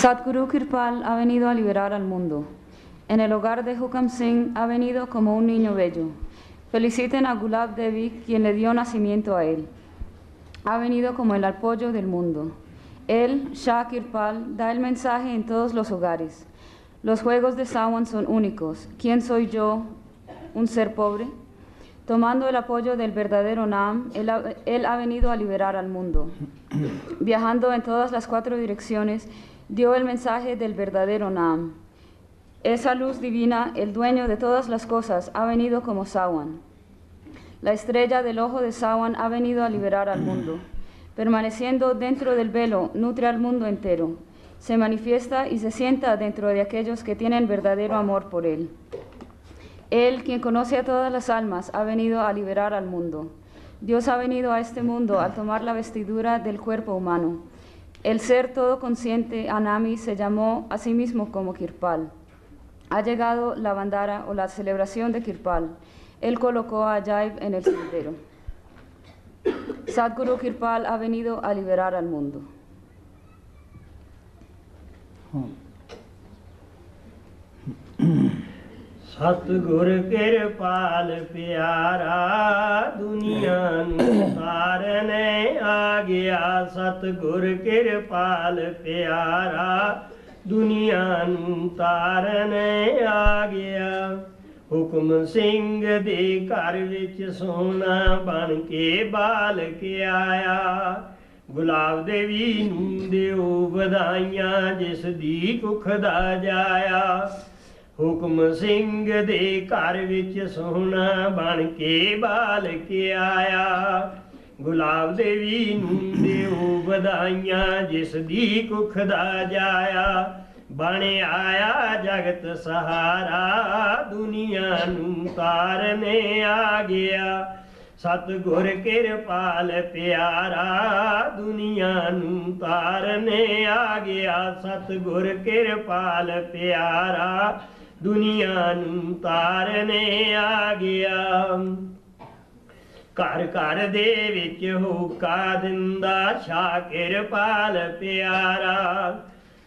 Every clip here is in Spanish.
Sadhguru Kirpal ha venido a liberar al mundo. En el hogar de Hukam Singh ha venido como un niño bello. Feliciten a Gulab Devi, quien le dio nacimiento a él. Ha venido como el apoyo del mundo. Él, Shah Kirpal, da el mensaje en todos los hogares. Los juegos de Sawan son únicos. ¿Quién soy yo, un ser pobre? Tomando el apoyo del verdadero Nam, él ha venido a liberar al mundo. Viajando en todas las 4 direcciones, dio el mensaje del verdadero Nam. Esa luz divina, el dueño de todas las cosas, ha venido como Sawan. La estrella del ojo de Sawan ha venido a liberar al mundo. Permaneciendo dentro del velo, nutre al mundo entero. Se manifiesta y se sienta dentro de aquellos que tienen verdadero amor por él. Él, quien conoce a todas las almas, ha venido a liberar al mundo. Dios ha venido a este mundo al tomar la vestidura del cuerpo humano. El ser todo consciente, Anami, se llamó a sí mismo como Kirpal. Ha llegado la bandara o la celebración de Kirpal. Él colocó a Ajaib en el sendero. Sadhguru Kirpal ha venido a liberar al mundo. सतगुर किरपाल प्यारा दुनिया तारने आ गया सतगुर किरपाल प्यारा दुनिया तारने आ गया हुक्म सिंह दे घर विच सोना बन के बाल के आया गुलाब देवी नूं दिओ वधाइयां जिस दी कुख दा जाया हुक्म सिंह दे घर विच सोहना बन के बाल के आया गुलाब देवी नूं दिओ वधाइयां जिस दी कुख दा जाया बन आया जगत सहारा दुनिया नूं तारने आ गया सतगुर किरपाल प्यारा दुनिया नूं तारने आ गया सतगुर किरपाल प्यारा दुनिया नूं तारने आ गया घर घर दे विच होका दिंदा शाह किरपाल प्यारा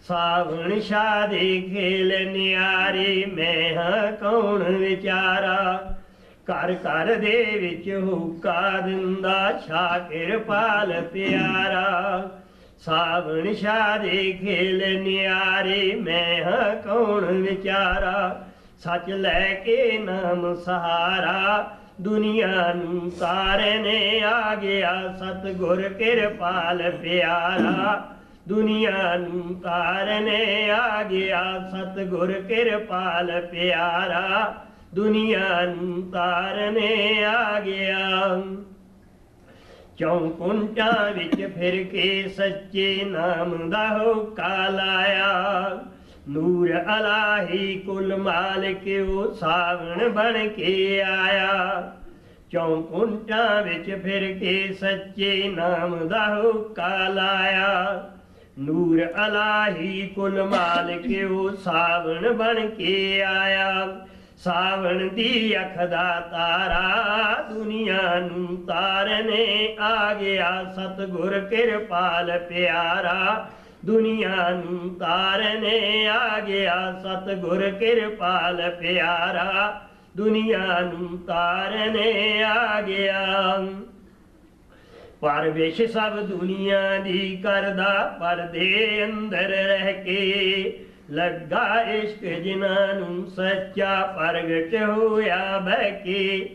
सावण शाह दे खेल न्यारे मैं हां कौन विचारा घर घर दे विच होका दिंदा शाह किरपाल प्यारा सावण शाह दे खेल न्यारे मैं हां कौन विचारा सच लैके नाम सहारा दुनिया नूं तारने आ गया सतगुर किरपाल प्यारा दुनिया नूं तारने आ गया सतगुर किरपाल प्यारा दुनिया नूं तारने आ गया चौकुंटा विच फिर के सच्चे नाम दा होका लाया ਨੂਰ ਅਲਾਹੀ ਕੁਲ ਮਾਲਿਕ ਉਹ ਸਾਵਣ ਬਣ ਕੇ ਆਇਆ ਚੌਂ ਕੁੰਟਾਂ ਵਿੱਚ ਫਿਰ ਕੇ ਸੱਚੇ ਨਾਮ ਦਾ ਹੁੱਕਾ ਲਾਇਆ ਨੂਰ ਅਲਾਹੀ ਕੁਲ ਮਾਲਿਕ ਉਹ ਸਾਵਣ ਬਣ ਕੇ ਆਇਆ ਸਾਵਣ ਦੀ ਅੱਖ ਦਾ ਤਾਰਾ ਦੁਨੀਆ ਨੂੰ ਤਾਰਨੇ ਆ ਗਿਆ ਸਤਿਗੁਰ ਕਿਰਪਾਲ ਪਿਆਰਾ ਦੁਨੀਆ ਨੂੰ ਤਾਰਨੇ ਆ ਗਿਆ ਸਤਿਗੁਰ ਕਿਰਪਾਲ ਪਿਆਰਾ ਦੁਨੀਆ ਨੂੰ ਤਾਰਨੇ ਆ ਗਿਆ ਪਰਵੇਸ਼ ਸਭ ਦੁਨੀਆ ਦੀ ਕਰਦਾ ਪਰਦੇ ਅੰਦਰ ਰਹਿ ਕੇ ਲੱਗਾ ਇਸ਼ਕ ਜਿਨ੍ਹਾਂ ਨੂੰ ਸੱਚਾ ਪ੍ਰਗਟ ਹੋਇਆ ਬਹਿ ਕੇ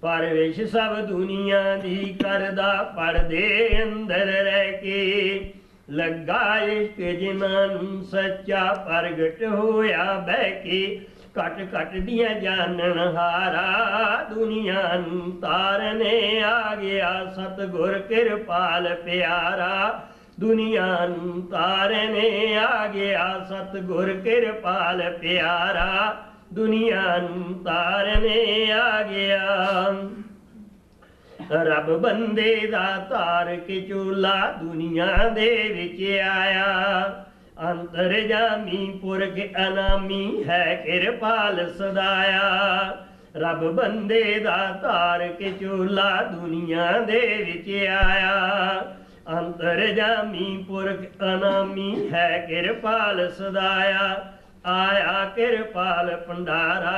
ਪਰਵੇਸ਼ ਸਭ ਦੁਨੀਆ ਦੀ ਕਰਦਾ ਪਰਦੇ ਅੰਦਰ ਰਹਿ ਕੇ ਲੱਗਾ ਇਸ਼ਕ ਜਿਨ੍ਹਾਂ ਨੂੰ ਸੱਚਾ ਪ੍ਰਗਟ ਹੋਇਆ ਬਹਿ ਕੇ ਘਟ ਘਟ ਦੀਆਂ ਜਾਣਨ ਹਾਰਾ ਦੁਨੀਆ ਨੂੰ ਤਾਰਨੇ ਆ ਗਿਆ ਸਤਿਗੁਰ ਕਿਰਪਾਲ ਪਿਆਰਾ ਦੁਨੀਆ ਨੂੰ ਤਾਰਨੇ ਆ ਗਿਆ ਸਤਿਗੁਰ ਕਿਰਪਾਲ ਪਿਆਰਾ ਦੁਨੀਆ ਨੂੰ ਤਾਰਨੇ ਆ ਗਿਆ ਰੱਬ ਬੰਦੇ ਦਾ ਤਾਰ ਕੇ ਚੋਲਾ ਦੁਨੀਆ ਦੇ ਵਿੱਚ ਆਇਆ ਅੰਤਰਜਾਮੀ ਪੁਰਖ ਅਨਾਮੀ ਹੈ ਕਿਰਪਾਲ ਸਦਾਇਆ ਰੱਬ ਬੰਦੇ ਦਾ ਤਾਰ ਕੇ ਚੋਲਾ ਦੁਨੀਆ ਦੇ ਵਿੱਚ ਆਇਆ ਅੰਤਰਜਾਮੀ ਪੁਰਖ ਅਨਾਮੀ ਹੈ ਕਿਰਪਾਲ ਸਦਾਇਆ ਆਇਆ ਕਿਰਪਾਲ ਭੰਡਾਰਾ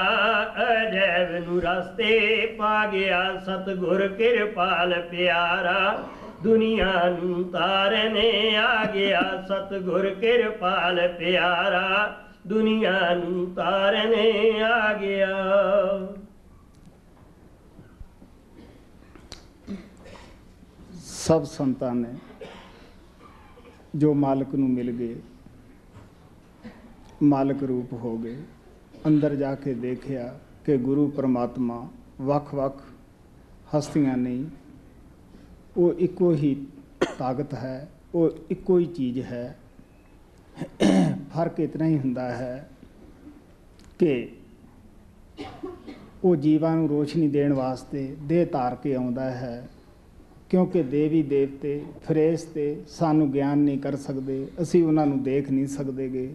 ਅਜੈਬ ਨੂੰ ਰਸਤੇ ਪਾ ਗਿਆ ਸਤਿਗੁਰ ਕਿਰਪਾਲ ਪਿਆਰਾ ਦੁਨੀਆ ਨੂੰ ਤਾਰਨੇ ਆ ਗਿਆ ਸਤਿਗੁਰ ਕਿਰਪਾਲ ਪਿਆਰਾ ਦੁਨੀਆ ਨੂੰ ਤਾਰਨੇ ਆ ਗਿਆ ਸਭ ਸੰਤਾਂ ਨੇ ਜੋ ਮਾਲਕ ਨੂੰ ਮਿਲ ਗਏ ਮਾਲਕ ਰੂਪ ਹੋ ਗਏ ਅੰਦਰ ਜਾ ਕੇ ਦੇਖਿਆ ਕਿ ਗੁਰੂ ਪਰਮਾਤਮਾ ਵੱਖ-ਵੱਖ ਹਸਤੀਆਂ ਨਹੀਂ ਉਹ ਇੱਕੋ ਹੀ ਤਾਕਤ ਹੈ ਉਹ ਇੱਕੋ ਹੀ ਚੀਜ਼ ਹੈ ਫਰਕ ਇਤਨਾ ਹੀ ਹੁੰਦਾ ਹੈ ਕਿ ਉਹ ਜੀਵਾਂ ਨੂੰ ਰੋਸ਼ਨੀ ਦੇਣ ਵਾਸਤੇ ਦੇਹ ਧਾਰ ਕੇ ਆਉਂਦਾ ਹੈ ਕਿਉਂਕਿ ਦੇਵੀ ਦੇਵਤੇ ਫਰਿਸ਼ਤੇ ਸਾਨੂੰ ਗਿਆਨ ਨਹੀਂ ਕਰ ਸਕਦੇ ਅਸੀਂ ਉਹਨਾਂ ਨੂੰ ਦੇਖ ਨਹੀਂ ਸਕਦੇਗੇ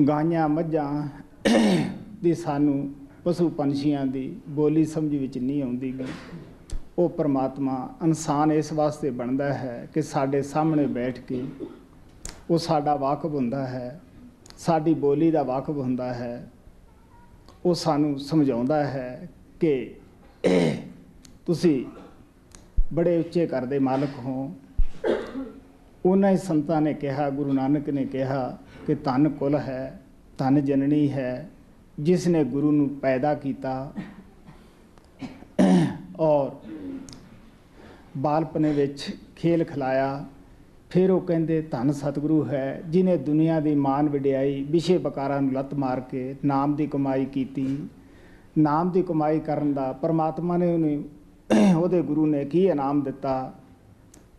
ਗਾਈਆਂ ਮੱਝਾਂ ਦੀ ਸਾਨੂੰ ਪਸ਼ੂ ਪੰਛੀਆਂ ਦੀ ਬੋਲੀ ਸਮਝ ਵਿੱਚ ਨਹੀਂ ਆਉਂਦੀ ਗੀ ਉਹ ਪਰਮਾਤਮਾ ਇਨਸਾਨ ਇਸ ਵਾਸਤੇ ਬਣਦਾ ਹੈ ਕਿ ਸਾਡੇ ਸਾਹਮਣੇ ਬੈਠ ਕੇ ਉਹ ਸਾਡਾ ਵਾਕਫ ਹੁੰਦਾ ਹੈ ਸਾਡੀ ਬੋਲੀ ਦਾ ਵਾਕਫ ਹੁੰਦਾ ਹੈ ਉਹ ਸਾਨੂੰ ਸਮਝਾਉਂਦਾ ਹੈ ਕਿ ਤੁਸੀਂ ਬੜੇ ਉੱਚੇ ਘਰ ਦੇ ਮਾਲਕ ਹੋ ਉਹਨਾਂ ਹੀ ਸੰਤਾਂ ਨੇ ਕਿਹਾ ਗੁਰੂ ਨਾਨਕ ਨੇ ਕਿਹਾ ਕਿ ਧੰਨ ਕੁਲ ਹੈ ਧੰਨ ਜਨਨੀ ਹੈ ਜਿਸ ਨੇ ਗੁਰੂ ਨੂੰ ਪੈਦਾ ਕੀਤਾ ਔਰ ਬਾਲਪਨੇ ਵਿੱਚ ਖੇਲ ਖਿਲਾਇਆ ਫਿਰ ਉਹ ਕਹਿੰਦੇ ਧੰਨ ਸਤਿਗੁਰੂ ਹੈ ਜਿਹਨੇ ਦੁਨੀਆ ਦੀ ਮਾਨ ਵਡਿਆਈ ਵਿਸ਼ੇ ਬਕਾਰਾਂ ਨੂੰ ਲੱਤ ਮਾਰ ਕੇ ਨਾਮ ਦੀ ਕਮਾਈ ਕੀਤੀ ਨਾਮ ਦੀ ਕਮਾਈ ਕਰਨ ਦਾ ਪਰਮਾਤਮਾ ਨੇ ਉਹਨੂੰ ਉਹਦੇ ਗੁਰੂ ਨੇ ਕੀ ਇਨਾਮ ਦਿੱਤਾ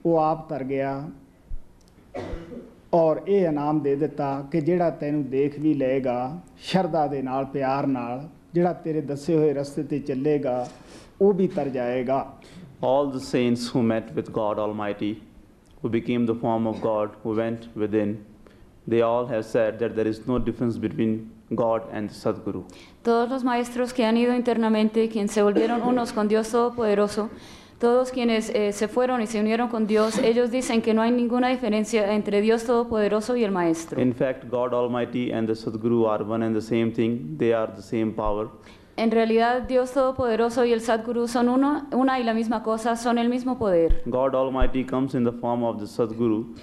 ਉਹ ਆਪ ਤਰ ਗਿਆ ਔਰ ਇਹ ਇਨਾਮ ਦੇ ਦਿੱਤਾ ਕਿ ਜਿਹੜਾ ਤੈਨੂੰ ਦੇਖ ਵੀ ਲਏਗਾ ਸ਼ਰਧਾ ਦੇ ਨਾਲ ਪਿਆਰ ਨਾਲ ਜਿਹੜਾ ਤੇਰੇ ਦੱਸੇ ਹੋਏ ਰਸਤੇ ਤੇ ਚੱਲੇਗਾ ਉਹ ਵੀ ਤਰ ਜਾਏਗਾ All the saints who met with God Almighty, who became the form of God, who went within, they all have said that there is no difference between God and Sadguru. Todos los maestros que han ido internamente, quienes se volvieron unos con Dios Todopoderoso, todos quienes se fueron y se unieron con Dios, ellos dicen que no hay ninguna diferencia entre Dios Todopoderoso y el Maestro. In fact, God Almighty and the Sadguru are one and the same thing. They are the same power. En realidad, Dios Todopoderoso y el Sadguru son una y la misma cosa, son el mismo poder. God Almighty comes in the form of the Sadguru,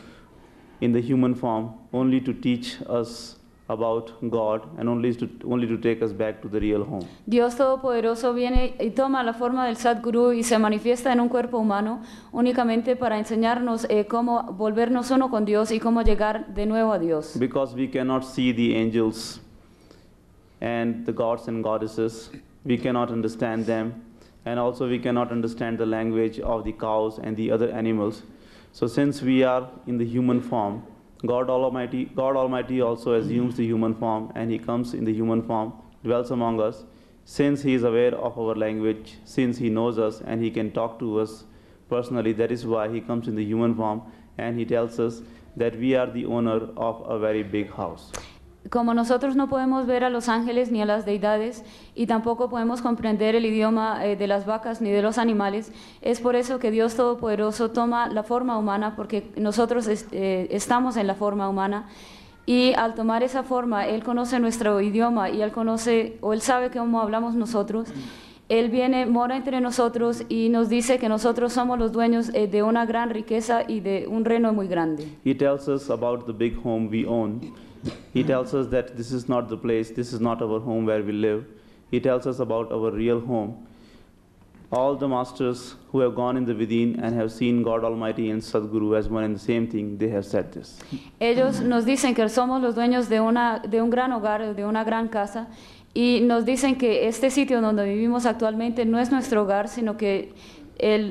in the human form, only to teach us about God and only to take us back to the real home. Dios Todopoderoso viene y toma la forma del Sadguru y se manifiesta en un cuerpo humano únicamente para enseñarnos cómo volvernos uno con Dios y cómo llegar de nuevo a Dios. Because we cannot see the angels and the gods and goddesses, we cannot understand them, and also we cannot understand the language of the cows and the other animals. So since we are in the human form, God Almighty also assumes the human form, and he comes in the human form, dwells among us. Since he is aware of our language, since he knows us and he can talk to us personally, that is why he comes in the human form, and he tells us that we are the owner of a very big house. Como nosotros no podemos ver a los ángeles ni a las deidades y tampoco podemos comprender el idioma de las vacas ni de los animales, es por eso que Dios Todopoderoso toma la forma humana, porque nosotros estamos en la forma humana, y al tomar esa forma Él conoce nuestro idioma y Él sabe cómo hablamos nosotros. Él viene, mora entre nosotros y nos dice que nosotros somos los dueños de una gran riqueza y de un reino muy grande. He tells us about the big home we own. He tells us that this is not the place, this is not our home where we live. He tells us about our real home. All the masters who have gone in the Vidin and have seen God Almighty and Sadguru as one and the same thing, they have said this. Ellos nos dicen que somos los dueños de un gran hogar, de una gran casa, y nos dicen que este sitio donde vivimos actualmente no es nuestro hogar, sino que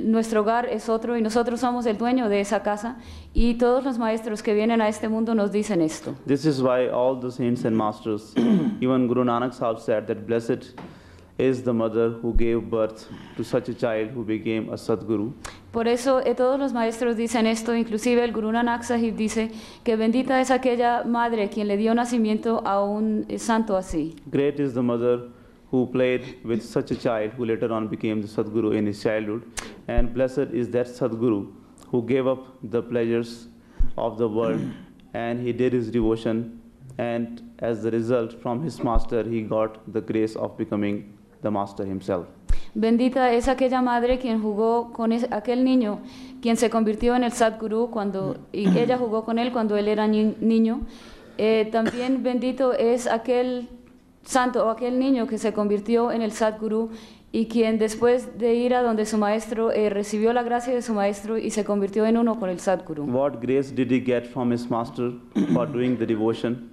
nuestro hogar es otro y nosotros somos el dueño de esa casa, y todos los maestros que vienen a este mundo nos dicen esto. This is why all the saints and masters, even Guru Nanak Sahib said that blessed is the mother who gave birth to such a child who became a Sadguru. Por eso todos los maestros dicen esto, inclusive el Guru Nanak Sahib dice que bendita es aquella madre quien le dio nacimiento a un santo así. Great is the mother who played with such a child who later on became the Sadguru in his childhood, and blessed is that Sadguru who gave up the pleasures of the world and he did his devotion, and as the result from his master he got the grace of becoming the master himself. Bendita es aquella madre quien jugó con aquel niño, quien se convirtió en el Sadguru y ella jugó con él cuando él era niño. También bendito es aquel santo o aquel niño que se convirtió en el Sadguru y quien después de ir a donde su maestro recibió la gracia de su maestro y se convirtió en uno con el Sadguru. What grace did he get from his master for doing the devotion?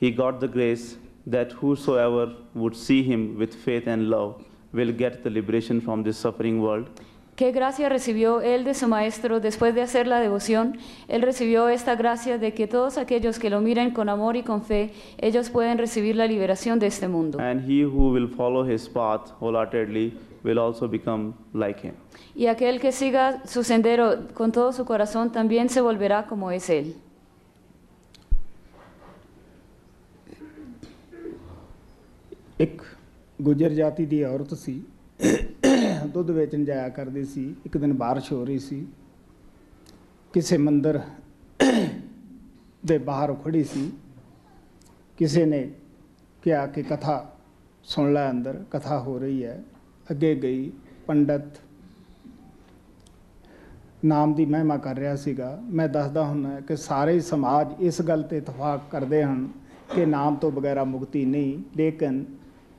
He got the grace that whosoever would see him with faith and love will get the liberation from this suffering world. ¿Qué gracia recibió él de su maestro después de hacer la devoción? Él recibió esta gracia de que todos aquellos que lo miren con amor y con fe, ellos pueden recibir la liberación de este mundo. And he who will follow his path wholeheartedly will also become like him. Y aquel que siga su sendero con todo su corazón también se volverá como es él. ਇੱਕ ਗੁਜਰ ਜਾਤੀ ਦੀ ਔਰਤ ਸੀ, ਦੁੱਧ ਵੇਚਣ ਜਾਇਆ ਕਰਦੀ ਸੀ। ਇੱਕ ਦਿਨ ਬਾਰਿਸ਼ ਹੋ ਰਹੀ ਸੀ, ਕਿਸੇ ਮੰਦਰ ਦੇ ਬਾਹਰ ਖੜੀ ਸੀ। ਕਿਸੇ ਨੇ ਕਿਹਾ ਕਿ ਕਥਾ ਸੁਣ ਲੈ, ਅੰਦਰ ਕਥਾ ਹੋ ਰਹੀ ਹੈ। ਅੱਗੇ ਗਈ, ਪੰਡਤ ਨਾਮ ਦੀ ਮਹਿਮਾ ਕਰ ਰਿਹਾ ਸੀਗਾ। ਮੈਂ ਦੱਸਦਾ ਹੁੰਦਾ ਕਿ ਸਾਰੇ ਸਮਾਜ ਇਸ ਗੱਲ 'ਤੇ ਇਤਫਾਕ ਕਰਦੇ ਹਨ ਕਿ ਨਾਮ ਤੋਂ ਬਗੈਰਾ ਮੁਕਤੀ ਨਹੀਂ, ਲੇਕਿਨ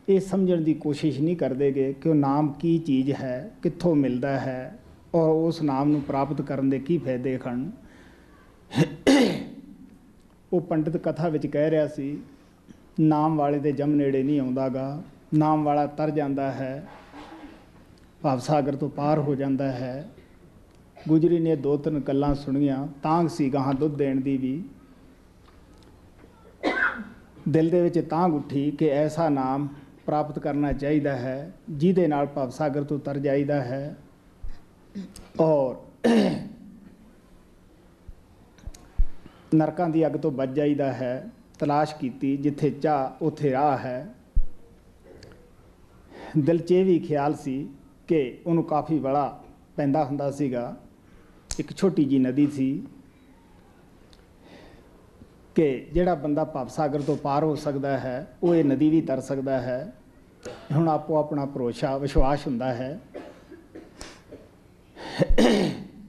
ਇਹ ਸਮਝਣ ਦੀ ਕੋਸ਼ਿਸ਼ ਨਹੀਂ ਕਰਦੇ ਗੇ ਕਿ ਉਹ ਨਾਮ ਕੀ ਚੀਜ਼ ਹੈ, ਕਿੱਥੋਂ ਮਿਲਦਾ ਹੈ, ਔਰ ਉਸ ਨਾਮ ਨੂੰ ਪ੍ਰਾਪਤ ਕਰਨ ਦੇ ਕੀ ਫਾਇਦੇ ਹਨ। ਉਹ ਪੰਡਿਤ ਕਥਾ ਵਿੱਚ ਕਹਿ ਰਿਹਾ ਸੀ, ਨਾਮ ਵਾਲੇ ਦੇ ਜਮ ਨੇੜੇ ਨਹੀਂ ਆਉਂਦਾ ਗਾ, ਨਾਮ ਵਾਲਾ ਤਰ ਜਾਂਦਾ ਹੈ, ਭਵ ਸਾਗਰ ਤੋਂ ਪਾਰ ਹੋ ਜਾਂਦਾ ਹੈ। ਗੁਜਰੀ ਨੇ 2-3 ਗੱਲਾਂ ਸੁਣੀਆਂ, ਤਾਂਘ ਸੀ ਗਾਹਾਂ ਦੁੱਧ ਦੇਣ ਦੀ ਵੀ। ਦਿਲ ਦੇ ਵਿੱਚ ਤਾਂਘ ਉੱਠੀ ਕਿ ਐਸਾ ਨਾਮ ਪ੍ਰਾਪਤ ਕਰਨਾ ਚਾਹੀਦਾ ਹੈ ਜਿਹਦੇ ਨਾਲ ਭਵ ਸਾਗਰ ਤੋਂ ਤਰ ਜਾਈਦਾ ਹੈ ਔਰ ਨਰਕਾਂ ਦੀ ਅੱਗ ਤੋਂ ਬਚ ਜਾਈਦਾ ਹੈ। ਤਲਾਸ਼ ਕੀਤੀ, ਜਿੱਥੇ ਚਾਹ ਉੱਥੇ ਰਾਹ ਹੈ। ਦਿਲ 'ਚ ਇਹ ਵੀ ਖਿਆਲ ਸੀ ਕਿ ਉਹਨੂੰ ਕਾਫੀ ਬੜਾ ਪੈਂਦਾ ਹੁੰਦਾ ਸੀਗਾ। ਇੱਕ ਛੋਟੀ ਜਿਹੀ ਨਦੀ ਸੀ ਕਿ ਜਿਹੜਾ ਬੰਦਾ ਭਵ ਸਾਗਰ ਤੋਂ ਪਾਰ ਹੋ ਸਕਦਾ ਹੈ ਉਹ ਇਹ ਨਦੀ ਵੀ ਤਰ ਸਕਦਾ ਹੈ। ਹੁਣ ਆਪੋ ਆਪਣਾ ਭਰੋਸਾ ਵਿਸ਼ਵਾਸ ਹੁੰਦਾ ਹੈ।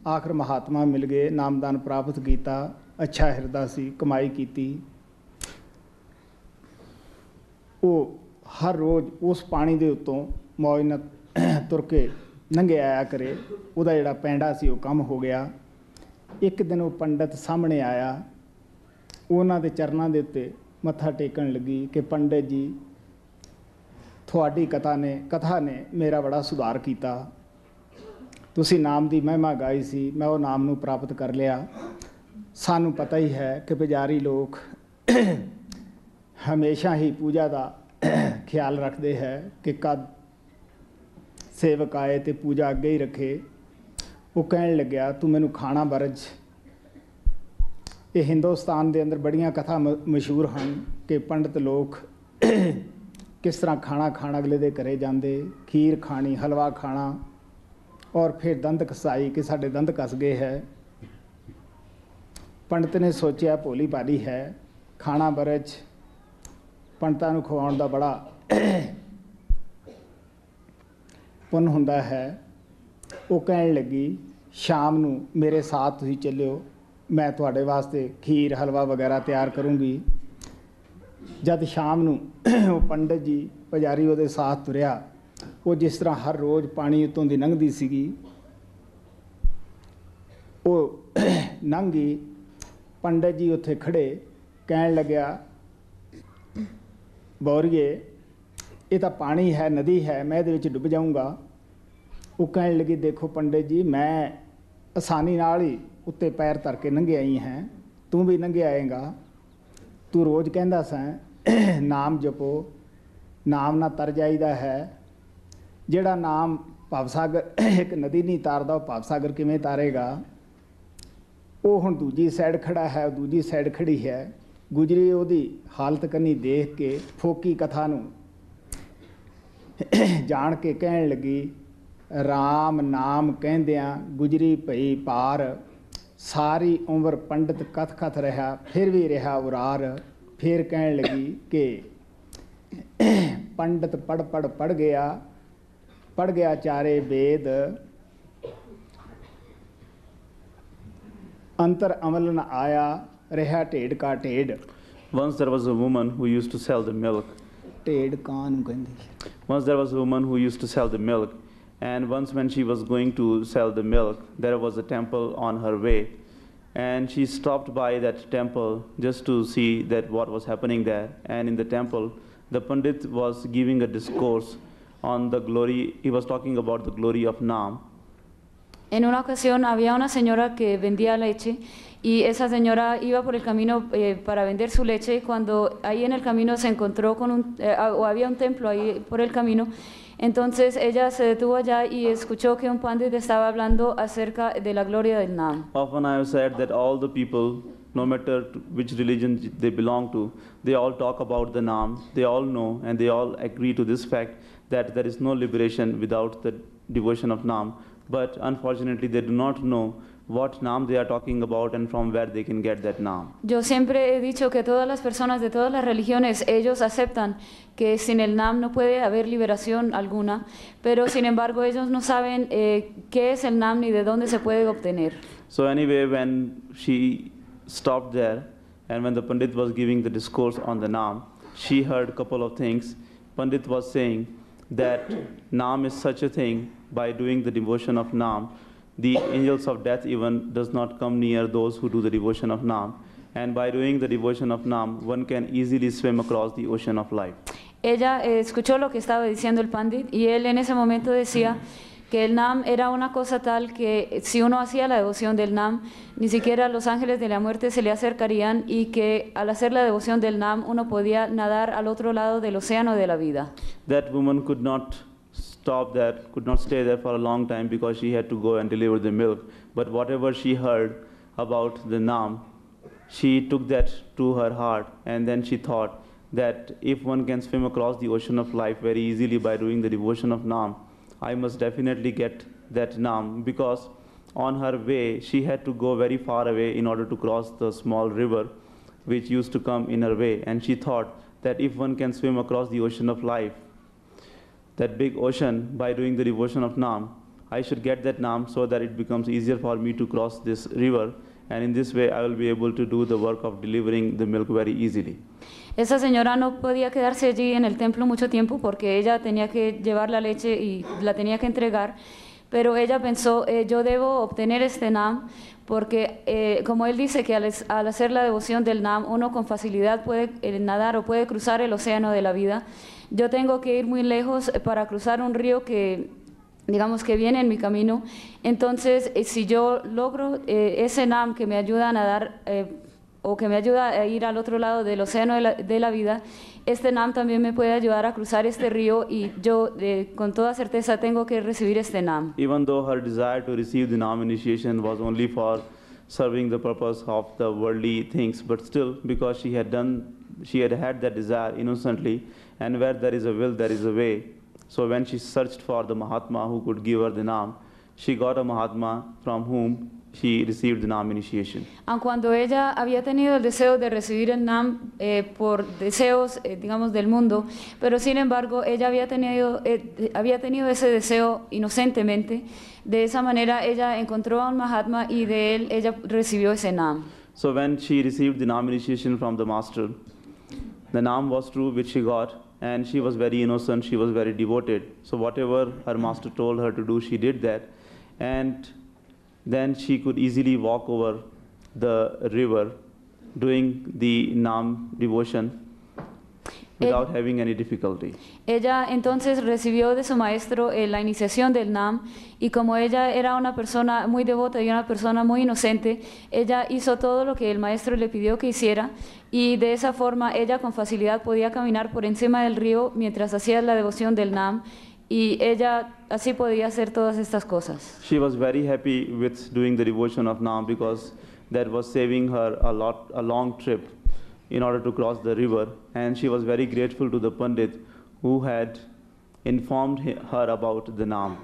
ਆਖਰ ਮਹਾਤਮਾ ਮਿਲ ਗਏ, ਨਾਮਦਾਨ ਪ੍ਰਾਪਤ ਕੀਤਾ। ਅੱਛਾ ਹਿਰਦਾ ਸੀ, ਕਮਾਈ ਕੀਤੀ। ਉਹ ਹਰ ਰੋਜ਼ ਉਸ ਪਾਣੀ ਦੇ ਉੱਤੋਂ ਮੌਜ ਨਾਲ ਤੁਰ ਕੇ ਲੰਘੇ ਆਇਆ ਕਰੇ। ਉਹਦਾ ਜਿਹੜਾ ਪੈਂਡਾ ਸੀ ਉਹ ਕੰਮ ਹੋ ਗਿਆ। ਇੱਕ ਦਿਨ ਉਹ ਪੰਡਤ ਸਾਹਮਣੇ ਆਇਆ, ਉਹਨਾਂ ਦੇ ਚਰਨਾਂ ਦੇ ਉੱਤੇ ਮੱਥਾ ਟੇਕਣ ਲੱਗੀ ਕਿ ਪੰਡਿਤ ਜੀ, ਤੁਹਾਡੀ ਕਥਾ ਨੇ ਮੇਰਾ ਬੜਾ ਸੁਧਾਰ ਕੀਤਾ। ਤੁਸੀਂ ਨਾਮ ਦੀ ਮਹਿਮਾ ਗਾਈ ਸੀ, ਮੈਂ ਉਹ ਨਾਮ ਨੂੰ ਪ੍ਰਾਪਤ ਕਰ ਲਿਆ। ਸਾਨੂੰ ਪਤਾ ਹੀ ਹੈ ਕਿ ਪੁਜਾਰੀ ਲੋਕ ਹਮੇਸ਼ਾ ਹੀ ਪੂਜਾ ਦਾ ਖਿਆਲ ਰੱਖਦੇ ਹੈ ਕਿ ਕਦ ਸੇਵਕ ਆਏ ਤੇ ਪੂਜਾ ਅੱਗੇ ਹੀ ਰੱਖੇ। ਉਹ ਕਹਿਣ ਲੱਗਿਆ ਤੂੰ ਮੈਨੂੰ ਖਾਣਾ ਵਰਜ। ਇਹ ਹਿੰਦੁਸਤਾਨ ਦੇ ਅੰਦਰ ਬੜੀਆਂ ਕਥਾ ਮਸ਼ਹੂਰ ਹਨ ਕਿ ਪੰਡਤ ਲੋਕ ਕਿਸ ਤਰ੍ਹਾਂ ਖਾਣਾ ਖਾਣ ਅਗਲੇ ਦੇ ਘਰੇ ਜਾਂਦੇ, ਖੀਰ ਖਾਣੀ, ਹਲਵਾ ਖਾਣਾ ਔਰ ਫਿਰ ਦੰਦ ਕਸਾਈ ਕਿ ਸਾਡੇ ਦੰਦ ਕੱਸ ਗਏ ਹੈ। ਪੰਡਤ ਨੇ ਸੋਚਿਆ ਭੋਲੀ ਭਾਲੀ ਹੈ, ਖਾਣਾ ਵਰਜ ਪੰਡਤਾਂ ਨੂੰ ਖਵਾਉਣ ਦਾ ਬੜਾ ਪੁੰਨ ਹੁੰਦਾ ਹੈ। ਉਹ ਕਹਿਣ ਲੱਗੀ ਸ਼ਾਮ ਨੂੰ ਮੇਰੇ ਸਾਥ ਤੁਸੀਂ ਚੱਲਿਓ, ਮੈਂ ਤੁਹਾਡੇ ਵਾਸਤੇ ਖੀਰ ਹਲਵਾ ਵਗੈਰਾ ਤਿਆਰ ਕਰੂੰਗੀ। ਜਦ ਸ਼ਾਮ ਨੂੰ ਉਹ ਪੰਡਤ ਜੀ ਪੁਜਾਰੀ ਉਹਦੇ ਸਾਥ ਤੁਰਿਆ, ਉਹ ਜਿਸ ਤਰ੍ਹਾਂ ਹਰ ਰੋਜ਼ ਪਾਣੀ ਉੱਤੋਂ ਦੀ ਲੰਘਦੀ ਸੀਗੀ ਉਹ ਲੰਘ ਗਈ। ਪੰਡਤ ਜੀ ਉੱਥੇ ਖੜੇ ਕਹਿਣ ਲੱਗਿਆ ਬੌਰੀਏ ਇਹ ਤਾਂ ਪਾਣੀ ਹੈ, ਨਦੀ ਹੈ, ਮੈਂ ਇਹਦੇ ਵਿੱਚ ਡੁੱਬ ਜਾਊਂਗਾ। ਉਹ ਕਹਿਣ ਲੱਗੀ ਦੇਖੋ ਪੰਡਤ ਜੀ ਮੈਂ ਆਸਾਨੀ ਨਾਲ ਹੀ ਉੱਤੇ ਪੈਰ ਧਰ ਕੇ ਲੰਘੇ ਆਈ ਹੈ, ਤੂੰ ਵੀ ਲੰਘੇ ਆਏਗਾ। ਤੂੰ ਰੋਜ਼ ਕਹਿੰਦਾ ਸੈਂ ਨਾਮ ਜਪੋ, ਨਾਮ ਨਾਲ ਤਰ ਜਾਈਦਾ ਹੈ। ਜਿਹੜਾ ਨਾਮ ਭਵਸਾਗਰ ਇੱਕ ਨਦੀ ਨਹੀਂ ਤਾਰਦਾ, ਉਹ ਭਵਸਾਗਰ ਕਿਵੇਂ ਤਾਰੇਗਾ। ਉਹ ਹੁਣ ਦੂਜੀ ਸਾਈਡ ਖੜਾ ਹੈ, ਉਹ ਦੂਜੀ ਸਾਈਡ ਖੜੀ ਹੈ। ਗੁਜਰੀ ਉਹਦੀ ਹਾਲਤ ਕੰਨੀ ਦੇਖ ਕੇ ਫੋਕੀ ਕਥਾ ਨੂੰ ਜਾਣ ਕੇ ਕਹਿਣ ਲੱਗੀ ਰਾਮ ਨਾਮ ਕਹਿੰਦਿਆਂ ਗੁਜਰੀ ਭਈ ਪਾਰ, ਸਾਰੀ ਉਮਰ ਪੰਡਤ ਕਥ ਕਥ ਰਿਹਾ ਫਿਰ ਵੀ ਰਿਹਾ ਉਰਾਰ। ਫਿਰ ਕਹਿਣ ਲੱਗੀ ਕਿ ਪੰਡਤ ਪੜ ਗਿਆ ਚਾਰੇ ਵੇਦ, ਅੰਤਰ ਅਮਲ ਨ ਆਇਆ ਰਿਹਾ ਢੇਡ ਕਾ ਢੇਡ। Once there was a woman who used to sell the milk. ਢੇਡ ਕਾਂ ਨੂੰ ਕਹਿੰਦੇ। Once there was a woman who used to sell the milk, and once when she was going to sell the milk, there was a temple on her way, and she stopped by that temple just to see that what was happening there. And in the temple, the Pandit was giving a discourse on the glory. He was talking about the glory of Naam. En una ocasión había una señora que vendía leche y esa señora iba por el camino para vender su leche. Cuando ahí en el camino se encontró con o había un templo ahí por el camino, entonces ella se detuvo allá y escuchó que un pandit estaba hablando acerca de la gloria del Naam. Often I have said that all the people, no matter which religion they belong to, they all talk about the Naam. They all know and they all agree to this fact that there is no liberation without the devotion of Naam. But unfortunately they do not know what Naam they are talking about and from where they can get that Naam. Yo siempre he dicho que todas las personas de todas las religiones, ellos aceptan que sin el Naam no puede haber liberación alguna, pero sin embargo ellos no saben qué es el Naam ni de dónde se puede obtener. So anyway, when she stopped there and when the Pandit was giving the discourse on the Naam, she heard a couple of things. Pandit was saying that Naam is such a thing, by doing the devotion of Naam, the angels of death even does not come near those who do the devotion of Naam. And by doing the devotion of Naam, one can easily swim across the ocean of life. Ella escuchó lo que estaba diciendo el Pandit y él en ese momento decía que el Naam era una cosa tal que si uno hacía la devoción del Naam, ni siquiera los ángeles de la muerte se le acercarían y que al hacer la devoción del Naam uno podía nadar al otro lado del océano de la vida. That woman could not stop there, could not stay there for a long time because she had to go and deliver the milk. But whatever she heard about the Naam, she took that to her heart, and then she thought that if one can swim across the ocean of life very easily by doing the devotion of Naam, I must definitely get that Naam, because on her way she had to go very far away in order to cross the small river which used to come in her way. And she thought that if one can swim across the ocean of life, that big ocean, by doing the devotion of Naam, I should get that Naam so that it becomes easier for me to cross this river, and in this way I will be able to do the work of delivering the milk very easily. Esa señora no podía quedarse allí en el templo mucho tiempo porque ella tenía que llevar la leche y la tenía que entregar, pero ella pensó, yo debo obtener este Naam porque como él dice que al hacer la devoción del Naam uno con facilidad puede nadar o puede cruzar el océano de la vida. Yo tengo que ir muy lejos para cruzar un río que digamos que viene en mi camino. Entonces, si yo logro ese nam que me ayuda a nadar o que me ayuda a ir al otro lado del océano de la vida, este nam también me puede ayudar a cruzar este río y yo con toda certeza tengo que recibir este nam. Even though her desire to receive the Nam initiation was only for serving the purpose of the worldly things, but still, because she had had that desire innocently, and where there is a will, there is a way. So when she searched for the Mahatma who could give her the Nam, she got a Mahatma from whom she received the Nam initiation. Aun cuando ella había tenido el deseo de recibir el Nam por deseos, digamos, del mundo, pero sin embargo ella había tenido ese deseo inocentemente. De esa manera ella encontró a un Mahatma y de él ella recibió ese Nam. So when she received the Nam initiation from the master, the Nam was true which she got, and she was very innocent, she was very devoted. So whatever her master told her to do, she did that. And then she could easily walk over the river doing the Nam devotion without having any difficulty. Ella entonces recibió de su maestro la iniciación del Nam, y como ella era una persona muy devota y una persona muy inocente, ella hizo todo lo que el maestro le pidió que hiciera, y de esa forma ella con facilidad podía caminar por encima del río mientras hacía la devoción del Nam, y ella así podía hacer todas estas cosas. She was very happy with doing the devotion of Nam because that was saving her a long trip in order to cross the river, and she was very grateful to the Pandit who had informed her about the Nam.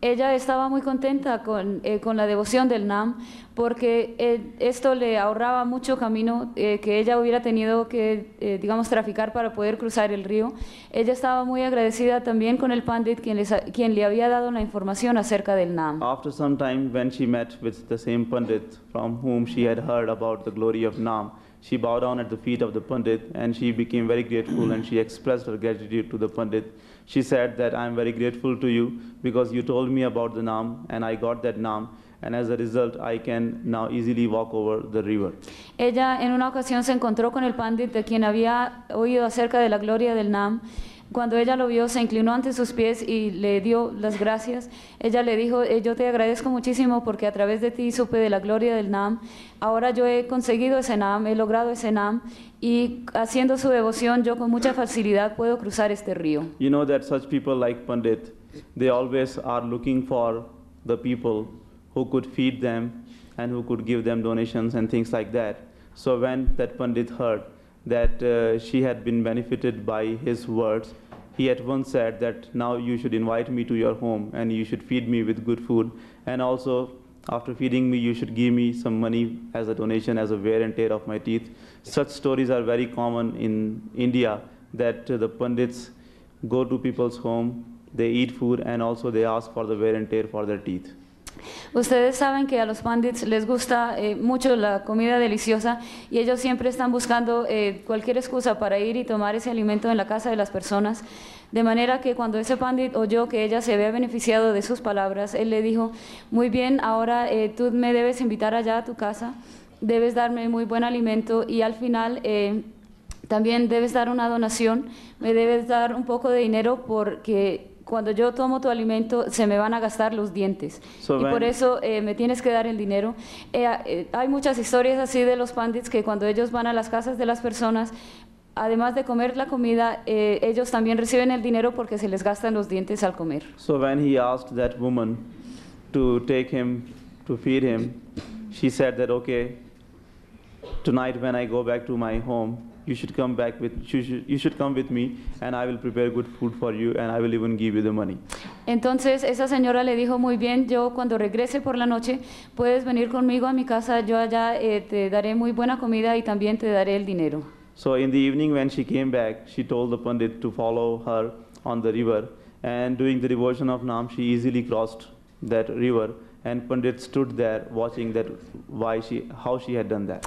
Ella estaba muy contenta con la devoción del Nam porque esto le ahorraba mucho camino que ella hubiera tenido que, digamos, traficar para poder cruzar el río. Ella estaba muy agradecida también con el Pandit quien le había dado la información acerca del Nam. After some time, when she met with the same Pandit from whom she had heard about the glory of Nam, she bowed down at the feet of the Pandit and she became very grateful, and she expressed her gratitude to the Pandit. She said that I am very grateful to you because you told me about the Nam and I got that Nam, and as a result I can now easily walk over the river. Ella en una ocasión se encontró con el Pandit de quien había oído acerca de la gloria del Nam. Cuando ella lo vio, se inclinó ante sus pies y le dio las gracias. Ella le dijo, yo te agradezco muchísimo porque a través de ti supe de la gloria del Nam. Ahora yo he conseguido ese Nam, he logrado ese Nam, y haciendo su devoción yo con mucha facilidad puedo cruzar este río. You know that such people like Pandit, they always are looking for the people who could feed them and who could give them donations and things like that. So when that Pandit heard that she had been benefited by his words, he at once said that now you should invite me to your home and you should feed me with good food, and also after feeding me you should give me some money as a donation, as a wear and tear of my teeth. Such stories are very common in India, that the Pandits go to people's home, they eat food, and also they ask for the wear and tear for their teeth. Ustedes saben que a los pandits les gusta mucho la comida deliciosa y ellos siempre están buscando cualquier excusa para ir y tomar ese alimento en la casa de las personas, de manera que cuando ese pandit oyó que ella se había beneficiado de sus palabras, él le dijo, muy bien, ahora tú me debes invitar allá a tu casa, debes darme muy buen alimento y al final también debes dar una donación, me debes dar un poco de dinero porque cuando yo tomo tu alimento se me van a gastar los dientes, y por eso me tienes que dar el dinero. Hay muchas historias así de los pandits que cuando ellos van a las casas de las personas, además de comer la comida, ellos también reciben el dinero porque se les gastan los dientes al comer. So when he asked that woman to take him to feed him, she said that okay, tonight when I go back to my home, you should come with me and I will prepare good food for you and I will even give you the money. Entonces esa señora le dijo, muy bien, yo cuando regrese por la noche puedes venir conmigo a mi casa, yo allá te daré muy buena comida y también te daré el dinero. So in the evening when she came back, she told the Pandit to follow her on the river, and doing the devotion of Nam, she easily crossed that river, and Pandit stood there watching that how she had done that.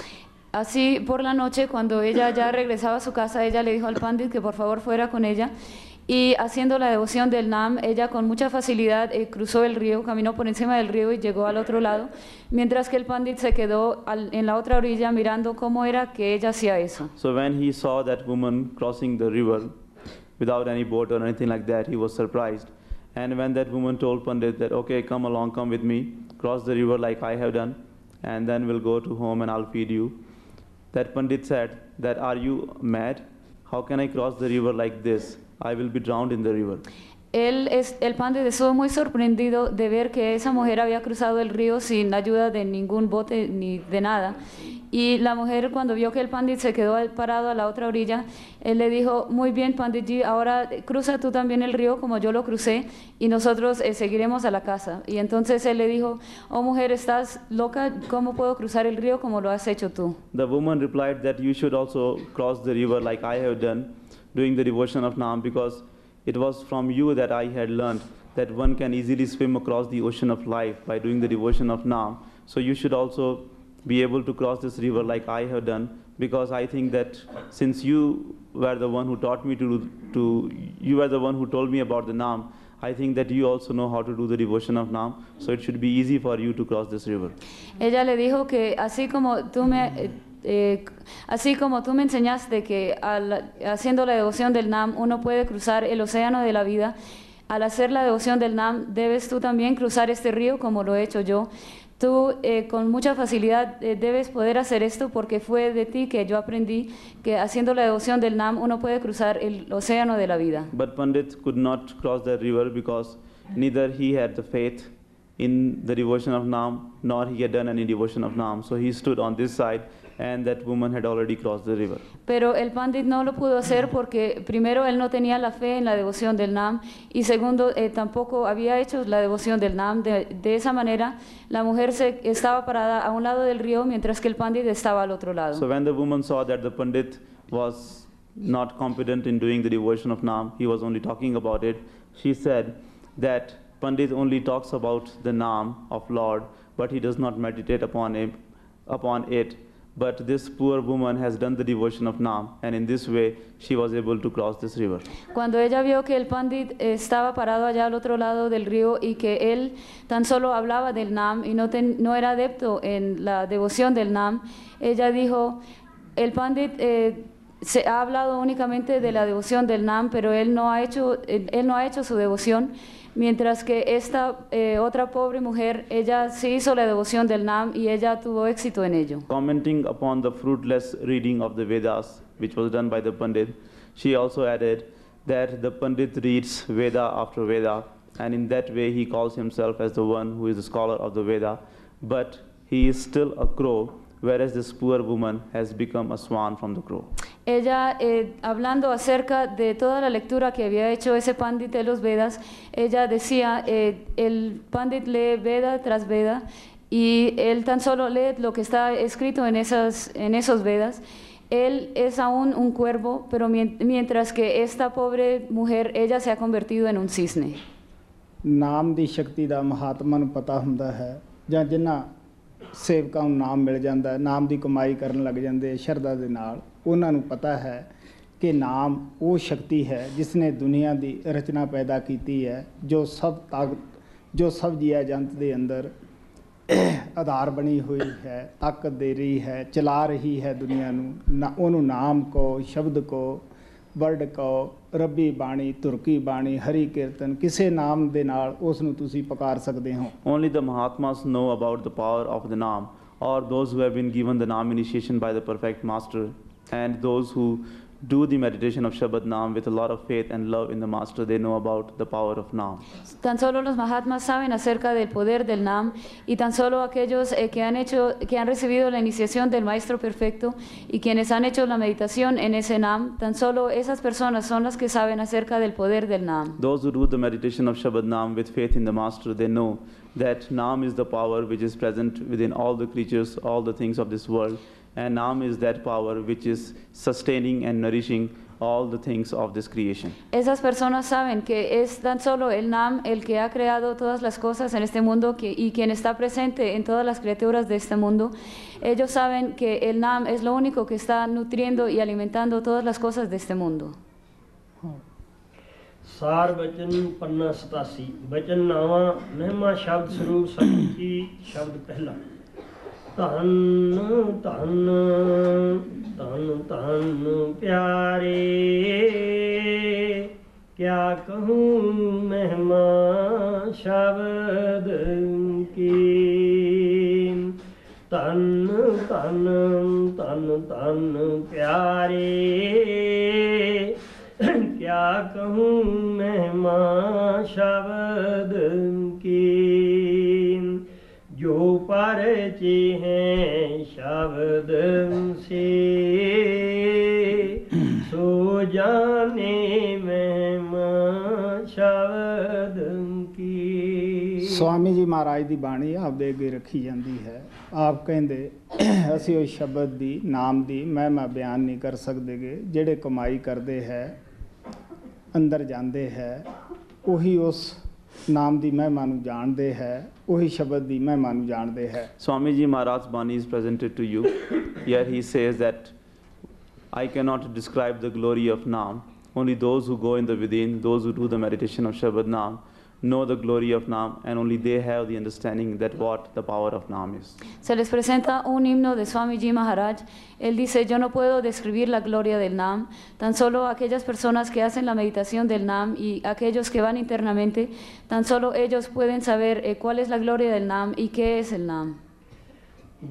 Así por la noche, cuando ella ya regresaba a su casa, ella le dijo al Pandit que por favor fuera con ella, y haciendo la devoción del Nam, ella con mucha facilidad cruzó el río, caminó por encima del río y llegó al otro lado, mientras que el Pandit se quedó en la otra orilla mirando cómo era que ella hacía eso. So when he saw that woman crossing the river without any boat or anything like that, he was surprised, And when that woman told Pandit that, okay, come along, come with me, cross the river like I have done, and then we'll go to home and I'll feed you. That Pandit said that, are you mad? How can I cross the river like this? I will be drowned in the river. El Pandit estuvo muy sorprendido de ver que esa mujer había cruzado el río sin la ayuda de ningún bote ni de nada. Y la mujer, cuando vio que el Pandit se quedó parado a la otra orilla, él le dijo, muy bien, Panditji, ahora cruza tú también el río como yo lo crucé y nosotros seguiremos a la casa. Y entonces él le dijo, oh mujer, ¿estás loca? ¿Cómo puedo cruzar el río como lo has hecho tú? The woman replied that you should also cross the river like I have done, doing the devotion of Naam, because it was from you that I had learned that one can easily swim across the ocean of life by doing the devotion of Naam. So you should also be able to cross this river like I have done, because I think that since you were the one who taught me you were the one who told me about the Naam, I think that you also know how to do the devotion of Naam, so it should be easy for you to cross this river. Ella le dijo que así como tú me enseñaste que haciendo la devoción del Naam uno puede cruzar el océano de la vida, al hacer la devoción del Naam debes tú también cruzar este río como lo he hecho yo. Tú con mucha facilidad debes poder hacer esto porque fue de ti que yo aprendí que haciendo la devoción del Naam uno puede cruzar el océano de la vida. But Pandit could not cross that river because neither he had the faith in the devotion of Naam nor he had done any devotion of Naam. So he stood on this side and that woman had already crossed the river. Pero el Pandit no lo pudo hacer porque primero él no tenía la fe en la devoción del Naam y segundo tampoco había hecho la devoción del Naam. De esa manera la mujer estaba parada a un lado del río mientras que el Pandit estaba al otro lado. So when the woman saw that the Pandit was not competent in doing the devotion of Naam, he was only talking about it, she said that Pandit only talks about the Naam of Lord, but he does not meditate upon it. But this poor woman has done the devotion of Naam, and in this way she was able to cross this river. Cuando ella vio que el Pandit estaba parado allá al otro lado del río y que él tan solo hablaba del Naam y no era adepto en la devoción del Naam, ella dijo, el Pandit se ha hablado únicamente de la devoción del Naam, pero él no ha hecho su devoción. Mientras que esta otra pobre mujer, ella sí hizo la devoción del Naam y ella tuvo éxito en ello. Commenting upon the fruitless reading of the Vedas, which was done by the Pandit, she also added that the Pandit reads Veda after Veda, and in that way he calls himself as the one who is the scholar of the Veda, but he is still a crow, whereas this poor woman has become a swan from the crow. Ella, hablando acerca de toda la lectura que había hecho ese Pandit de los Vedas, ella decía, el Pandit lee Veda tras Veda y él tan solo lee lo que está escrito en esos Vedas. Él es aún un cuervo, pero mientras que esta pobre mujer, ella se ha convertido en un cisne. ਨਾਮ ਦੀ ਸ਼ਕਤੀ ਦਾ ਮਹਾਤਮਾ ਨੂੰ ਪਤਾ ਹੁੰਦਾ ਹੈ ਜਾਂ ਜਿਨ੍ਹਾਂ ਸੇਵਕਾਂ ਨੂੰ ਨਾਮ ਮਿਲ ਜਾਂਦਾ ਹੈ, ਨਾਮ ਦੀ ਕਮਾਈ ਕਰਨ ਲੱਗ ਜਾਂਦੇ ਸ਼ਰਧਾ ਦੇ ਨਾਲ, ਉਹਨਾਂ ਨੂੰ ਪਤਾ ਹੈ ਕਿ ਨਾਮ ਉਹ ਸ਼ਕਤੀ ਹੈ ਜਿਸ ਨੇ ਦੁਨੀਆ ਦੀ ਰਚਨਾ ਪੈਦਾ ਕੀਤੀ ਹੈ, ਜੋ ਸਭ ਜੀਵ ਜੰਤ ਦੇ ਅੰਦਰ ਆਧਾਰ ਬਣੀ ਹੋਈ ਹੈ, ਤਾਕਤ ਦੇ ਰਹੀ ਹੈ, ਚਲਾ ਰਹੀ ਹੈ ਦੁਨੀਆ ਨੂੰ। ਉਹਨੂੰ ਨਾਮ ਕਹੋ, ਸ਼ਬਦ ਕਹੋ, ਵਰਡ ਕਹੋ, ਰੱਬੀ ਬਾਣੀ, ਤੁਰਕੀ ਬਾਣੀ, ਹਰੀ ਕੀਰਤਨ, ਕਿਸੇ ਨਾਮ ਦੇ ਨਾਲ ਉਸ ਨੂੰ ਤੁਸੀਂ ਪੁਕਾਰ ਸਕਦੇ ਹੋ। Only the Mahatmas know about the power of the Naam, or those who have been given the Naam initiation by the perfect master, and those who do the meditation of Shabad Naam with a lot of faith and love in the master, they know about the power of Naam. Tan solo los Mahatmas saben acerca del poder del Naam, y tan solo aquellos que han recibido la iniciación del Maestro Perfecto y quienes han hecho la meditación en ese Naam, tan solo esas personas son las que saben acerca del poder del Naam. Those who do the meditation of Shabad Naam with faith in the master, they know that Naam is the power which is present within all the creatures, all the things of this world. And Naam is that power which is sustaining and nourishing all the things of this creation. Esas personas saben que es tan solo el Naam el que ha creado todas las cosas en este mundo y quien está presente en todas las criaturas de este mundo. Ellos saben que el Naam es lo único que está nutriendo y alimentando todas las cosas de este mundo. सार बचन पन्ना 87 बचन नावा महिमा शब्द स्वरूप सच्ची शब्द पहला धन धन धन धन प्यारे क्या कहूँ महिमा धन धन प्यारे क्या कहूँ महिमा शब्द की जो परचे हैं शब्द से सो जाने महिमा शब्द की। स्वामी जी महाराज ਦੀ ਬਾਣੀ ਆਪਦੇ ਅੱਗੇ ਰੱਖੀ ਜਾਂਦੀ ਹੈ। ਆਪ ਕਹਿੰਦੇ ਅਸੀਂ ਉਸ ਸ਼ਬਦ ਦੀ ਨਾਮ ਦੀ ਮਹਿਮਾ ਬਿਆਨ ਨਹੀਂ ਕਰ ਸਕਦੇਗੇ। ਜਿਹੜੇ ਕਮਾਈ ਕਰਦੇ ਹੈ ਅੰਦਰ ਜਾਂਦੇ ਹੈ ਉਹੀ ਉਸ ਨਾਮ ਦੀ ਮਹਿਮਾ ਨੂੰ ਜਾਣਦੇ ਹੈ, ਉਹੀ ਸ਼ਬਦ ਦੀ ਮਹਿਮਾ ਨੂੰ ਜਾਣਦੇ ਹੈ। Swami Ji Maharaj's Bani is presented to you. Here he says that I cannot describe the glory of Naam. Only those who go in the within, those who do the meditation of Shabad Naam, know the glory of Naam, and only they have the understanding that what the power of Naam is. Se les presenta un himno de Swami Ji Maharaj. Él dice, yo no puedo describir la gloria del Naam, tan solo aquellas personas que hacen la meditación del Naam y aquellos que van internamente, tan solo ellos pueden saber cuál es la gloria del Naam y qué es el Naam.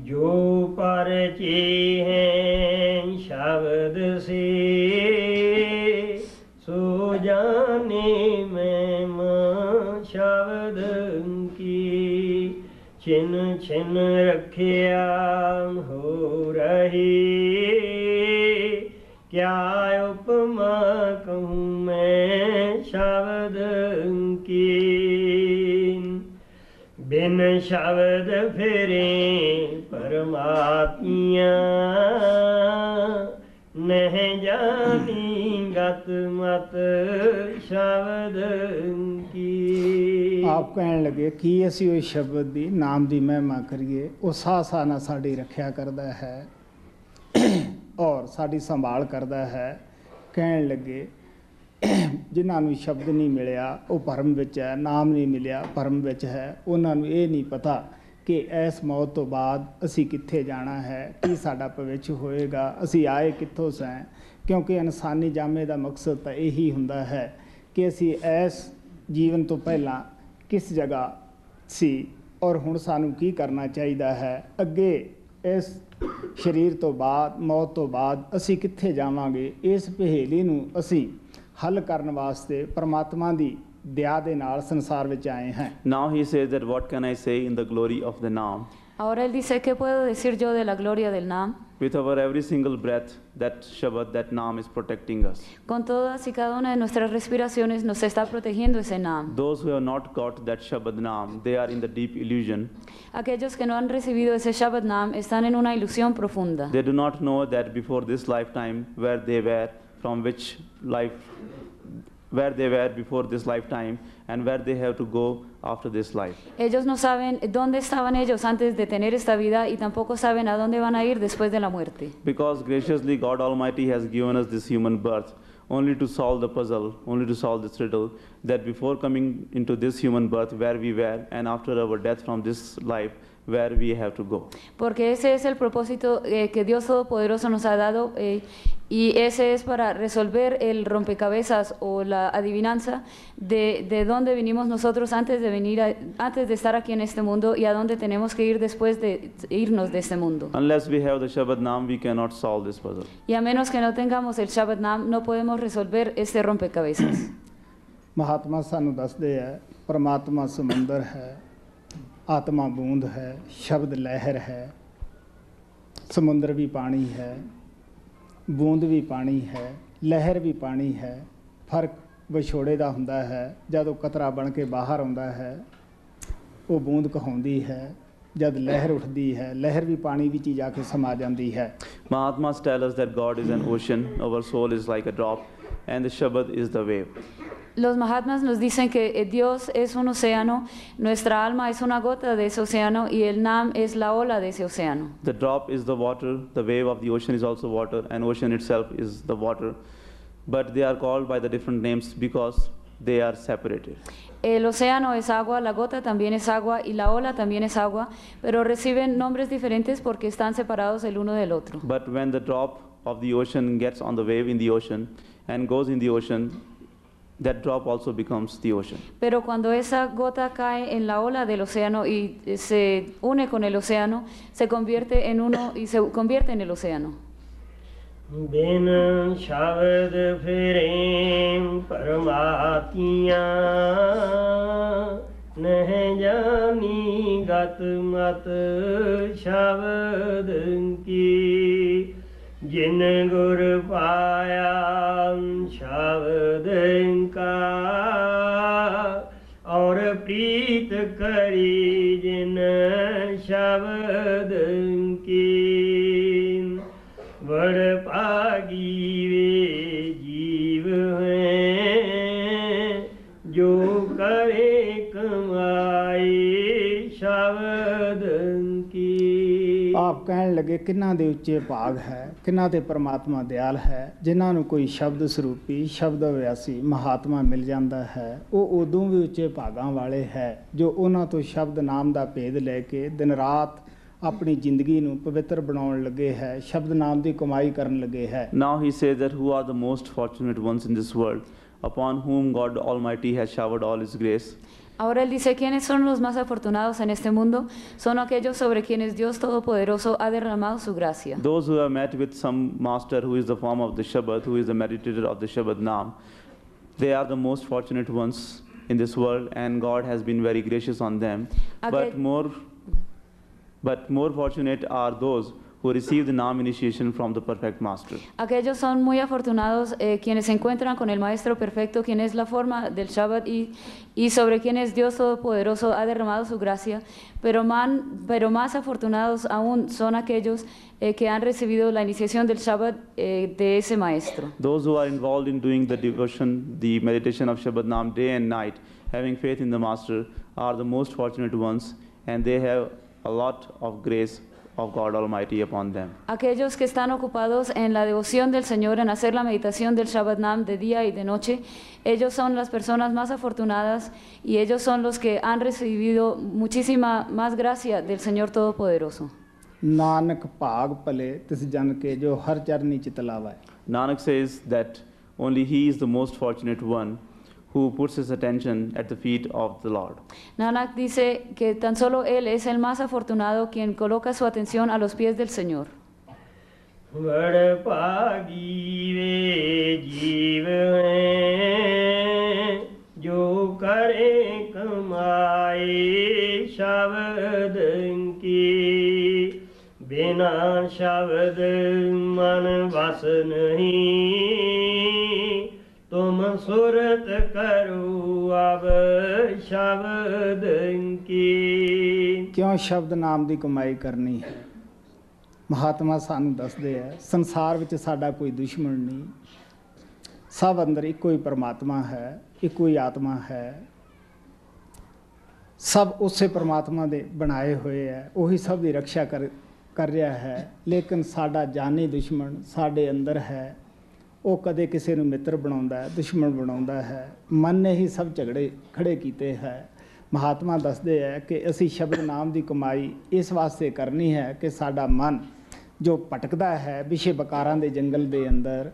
जो परचे हैं शब्द से सो जाने महिमा शब्द की छिन छिन रखिया हो रही क्या उपमा कहूँ मैं शब्द की बिन शब्द फिरे परमात्मिया नह जानी गत मत शब्द की। ਆਪ ਕਹਿਣ ਲੱਗੇ ਕਿ ਅਸੀਂ ਉਸ ਸ਼ਬਦ ਦੀ ਨਾਮ ਦੀ ਮਹਿਮਾ ਕਰੀਏ। ਉਹ ਸਾਹ ਸਾਹ ਨਾਲ ਸਾਡੀ ਰੱਖਿਆ ਕਰਦਾ ਹੈ ਔਰ ਸਾਡੀ ਸੰਭਾਲ ਕਰਦਾ ਹੈ। ਕਹਿਣ ਲੱਗੇ ਜਿਨ੍ਹਾਂ ਨੂੰ ਸ਼ਬਦ ਨਹੀਂ ਮਿਲਿਆ ਉਹ ਭਰਮ ਵਿੱਚ ਹੈ, ਨਾਮ ਨਹੀਂ ਮਿਲਿਆ ਭਰਮ ਵਿੱਚ ਹੈ। ਉਹਨਾਂ ਨੂੰ ਇਹ ਨਹੀਂ ਪਤਾ ਕਿ ਇਸ ਮੌਤ ਤੋਂ ਬਾਅਦ ਅਸੀਂ ਕਿੱਥੇ ਜਾਣਾ ਹੈ, ਕੀ ਸਾਡਾ ਭਵਿੱਖ ਹੋਏਗਾ, ਅਸੀਂ ਆਏ ਕਿੱਥੋਂ ਸੈਂ। ਕਿਉਂਕਿ ਇਨਸਾਨੀ ਜਾਮੇ ਦਾ ਮਕਸਦ ਤਾਂ ਇਹੀ ਹੁੰਦਾ ਹੈ ਕਿ ਅਸੀਂ ਇਸ ਜੀਵਨ ਤੋਂ ਪਹਿਲਾਂ ਕਿਸ ਜਗ੍ਹਾ ਸੀ ਔਰ ਹੁਣ ਸਾਨੂੰ ਕੀ ਕਰਨਾ ਚਾਹੀਦਾ ਹੈ, ਅੱਗੇ ਇਸ ਸਰੀਰ ਤੋਂ ਬਾਅਦ ਮੌਤ ਤੋਂ ਬਾਅਦ ਅਸੀਂ ਕਿੱਥੇ ਜਾਵਾਂਗੇ। ਇਸ ਪਹੇਲੀ ਨੂੰ ਅਸੀਂ ਹੱਲ ਕਰਨ ਵਾਸਤੇ ਪਰਮਾਤਮਾ ਦੀ ਦਇਆ ਦੇ ਨਾਲ ਸੰਸਾਰ ਵਿੱਚ ਆਏ ਹਾਂ। Now he says that what can I say in the glory of the Naam? Ahora él dice, ¿qué puedo decir yo de la gloria del Naam? With our every single breath, that Shabad, that Naam is protecting us. Con todas y cada una de nuestras respiraciones nos está protegiendo ese Naam. Those who have not got that Shabad Naam, they are in the deep illusion. Aquellos que no han recibido ese Shabad Naam están en una ilusión profunda. They do not know that before this lifetime where they were, from which life, where they were before this lifetime, and where they have to go after this life. Ellos no saben dónde estaban ellos antes de tener esta vida y tampoco saben a dónde van a ir después de la muerte. Because graciously God Almighty has given us this human birth only to solve the puzzle, only to solve this riddle, that before coming into this human birth where we were, and after our death from this life, where we have to go. Porque ese es el propósito que Dios Todopoderoso nos ha dado y ese es para resolver el rompecabezas o la adivinanza de dónde vinimos nosotros antes de estar aquí en este mundo y a dónde tenemos que ir después de irnos de este mundo. Unless we have the Shabad Naam, we cannot solve this puzzle. Y a menos que no tengamos el Shabad Naam, no podemos resolver este rompecabezas. Mahatma ਸਾਨੂੰ ਦੱਸਦੇ ਹੈ ਪਰਮਾਤਮਾ ਸਮੁੰਦਰ ਹੈ, ਆਤਮਾ ਬੂੰਦ ਹੈ, ਸ਼ਬਦ ਲਹਿਰ ਹੈ। ਸਮੁੰਦਰ ਵੀ ਪਾਣੀ ਹੈ, ਬੂੰਦ ਵੀ ਪਾਣੀ ਹੈ, ਲਹਿਰ ਵੀ ਪਾਣੀ ਹੈ। ਫਰਕ ਵਿਛੋੜੇ ਦਾ ਹੁੰਦਾ ਹੈ। ਜਦੋਂ ਕਤਰਾ ਬਣ ਕੇ ਬਾਹਰ ਆਉਂਦਾ ਹੈ ਉਹ ਬੂੰਦ ਕਹਾਉਂਦੀ ਹੈ, ਜਦ ਲਹਿਰ ਉੱਠਦੀ ਹੈ ਲਹਿਰ ਵੀ ਪਾਣੀ ਵਿੱਚ ਹੀ ਜਾ ਕੇ ਸਮਾ ਜਾਂਦੀ ਹੈ। Mahatmas tell us that God is an ocean, our soul is like a drop, and the Shabad is the wave. Los Mahatmas nos dicen que Dios es un océano, nuestra alma es una gota de ese océano y el Naam es la ola de ese océano. The drop is the water, the wave of the ocean is also water, and ocean itself is the water. But they are called by the different names because they are separated. El océano es agua, la gota también es agua y la ola también es agua, pero reciben nombres diferentes porque están separados el uno del otro. But when the drop of the ocean gets on the wave in the ocean and goes in the ocean, that drop also becomes the ocean. Pero cuando esa gota cae en la ola del océano y se une con el océano, se convierte en uno y se convierte en el océano. बिन शब्द फिरें परमातियाँ नह जानी गत मत शब्द की जिन गुर पाया शब्द का और प्रीत करी जिन शब्द की बड़ पागी वे जीव हैं जो करे कमाए शब्द की। ਆਪ ਕਹਿਣ ਲੱਗੇ ਕਿੰਨਾਂ ਦੇ ਉੱਚੇ ਭਾਗ ਹੈ, ਕਿੰਨਾਂ ਤੇ ਪਰਮਾਤਮਾ ਦਿਆਲ ਹੈ, ਜਿਨ੍ਹਾਂ ਨੂੰ ਕੋਈ ਸ਼ਬਦ ਸਰੂਪੀ ਸ਼ਬਦ ਅਭਿਆਸੀ ਮਹਾਤਮਾ ਮਿਲ ਜਾਂਦਾ ਹੈ। ਉਹ ਉਦੋਂ ਵੀ ਉੱਚੇ ਭਾਗਾਂ ਵਾਲੇ ਹੈ ਜੋ ਉਹਨਾਂ ਤੋਂ ਸ਼ਬਦ ਨਾਮ ਦਾ ਭੇਦ ਲੈ ਕੇ ਦਿਨ ਰਾਤ ਆਪਣੀ ਜ਼ਿੰਦਗੀ ਨੂੰ ਪਵਿੱਤਰ ਬਣਾਉਣ ਲੱਗੇ ਹੈ, ਸ਼ਬਦ ਨਾਮ ਦੀ ਕਮਾਈ ਕਰਨ ਲੱਗੇ ਹੈ। Now he says that who are the most fortunate ones in this world, upon whom God Almighty has showered all His grace. Ahora él dice, ¿quiénes son los más afortunados en este mundo? Son aquellos sobre quienes Dios Todopoderoso ha derramado su gracia. Those who have met with some master who is the form of the Shabad, who is the meditator of the Shabad Naam, they are the most fortunate ones in this world, and God has been very gracious on them. But more fortunate are those who receive the Naam initiation from the perfect master. Aquellos son muy afortunados quienes se encuentran con el Maestro Perfecto, quien es la forma del Shabbat y sobre quienes Dios Todopoderoso ha derramado su gracia, pero más afortunados aún son aquellos que han recibido la iniciación del Shabbat de ese Maestro. Those who are involved in doing the devotion, the meditation of Shabbat Naam day and night, having faith in the Master, are the most fortunate ones, and they have a lot of grace of God Almighty upon them. Aquellos que están ocupados en la devoción del Señor, en hacer la meditación del Shabbat Naam de día y de noche, ellos son las personas más afortunadas y ellos son los que han recibido muchísima más gracia del Señor Todopoderoso. Nanak ਭਾਗ ਭਲੇ ਤਿਸ ਜਨ ਕੇ ਜੋ ਹਰ ਚਰਨੀ ਚਿਤ ਲਾਵੈ। Nanak says that only he is the most fortunate one who puts his attention at the feet of the Lord. Nanak dice que tan solo él es el más afortunado quien coloca su atención a los pies del Señor. बड़ पागी वे जीव हैं जो करे कमाए शब्द की बिना शब्द मन बस नहीं तुम सुरत करो अब शब्द की। ਕਿਉਂ ਸ਼ਬਦ ਨਾਮ ਦੀ ਕਮਾਈ ਕਰਨੀ ਹੈ? ਮਹਾਤਮਾ ਸਾਨੂੰ ਦੱਸਦੇ ਹੈ ਸੰਸਾਰ ਵਿੱਚ ਸਾਡਾ ਕੋਈ ਦੁਸ਼ਮਣ ਨਹੀਂ, ਸਭ ਅੰਦਰ ਇੱਕੋ ਹੀ ਪਰਮਾਤਮਾ ਹੈ, ਇੱਕੋ ਹੀ ਆਤਮਾ ਹੈ, ਸਭ ਉਸੇ ਪਰਮਾਤਮਾ ਦੇ ਬਣਾਏ ਹੋਏ ਹੈ, ਉਹੀ ਸਭ ਦੀ ਰੱਖਿਆ ਕਰ ਰਿਹਾ ਹੈ। ਲੇਕਿਨ ਸਾਡਾ ਜਾਨੀ ਦੁਸ਼ਮਣ ਸਾਡੇ ਅੰਦਰ ਹੈ, ਉਹ ਕਦੇ ਕਿਸੇ ਨੂੰ ਮਿੱਤਰ ਬਣਾਉਂਦਾ ਹੈ, ਦੁਸ਼ਮਣ ਬਣਾਉਂਦਾ ਹੈ। ਮਨ ਨੇ ਹੀ ਸਭ ਝਗੜੇ ਖੜੇ ਕੀਤੇ ਹੈ। ਮਹਾਤਮਾ ਦੱਸਦੇ ਹੈ ਕਿ ਅਸੀਂ ਸ਼ਬਦ ਨਾਮ ਦੀ ਕਮਾਈ ਇਸ ਵਾਸਤੇ ਕਰਨੀ ਹੈ ਕਿ ਸਾਡਾ ਮਨ ਜੋ ਭਟਕਦਾ ਹੈ ਵਿਸ਼ੇ ਵਿਕਾਰਾਂ ਦੇ ਜੰਗਲ ਦੇ ਅੰਦਰ,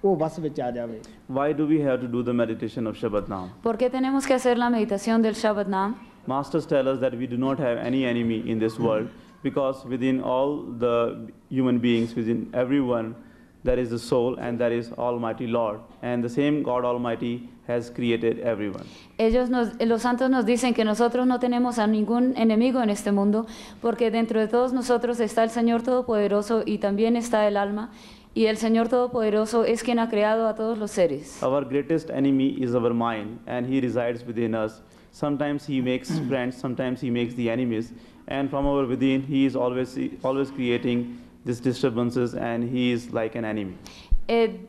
ਉਹ ਵਸ ਵਿੱਚ ਆ ਜਾਵੇ। Why do we have to do the meditation of Shabbat Naam? ¿Por qué tenemos que hacer la meditación del Shabbat Naam? Masters tell us that we do not have any enemy in this world, because within all the human beings, within everyone, there is the soul, and there is Almighty Lord, and the same God Almighty has created everyone. Los santos nos dicen que nosotros no tenemos a ningún enemigo en este mundo, porque dentro de todos nosotros está el Señor Todopoderoso y también está el alma, y el Señor Todopoderoso es quien ha creado a todos los seres. Our greatest enemy is our mind, and he resides within us. Sometimes he makes friends, sometimes he makes the enemies, and from our within he is always creating these disturbances, and he is like an enemy.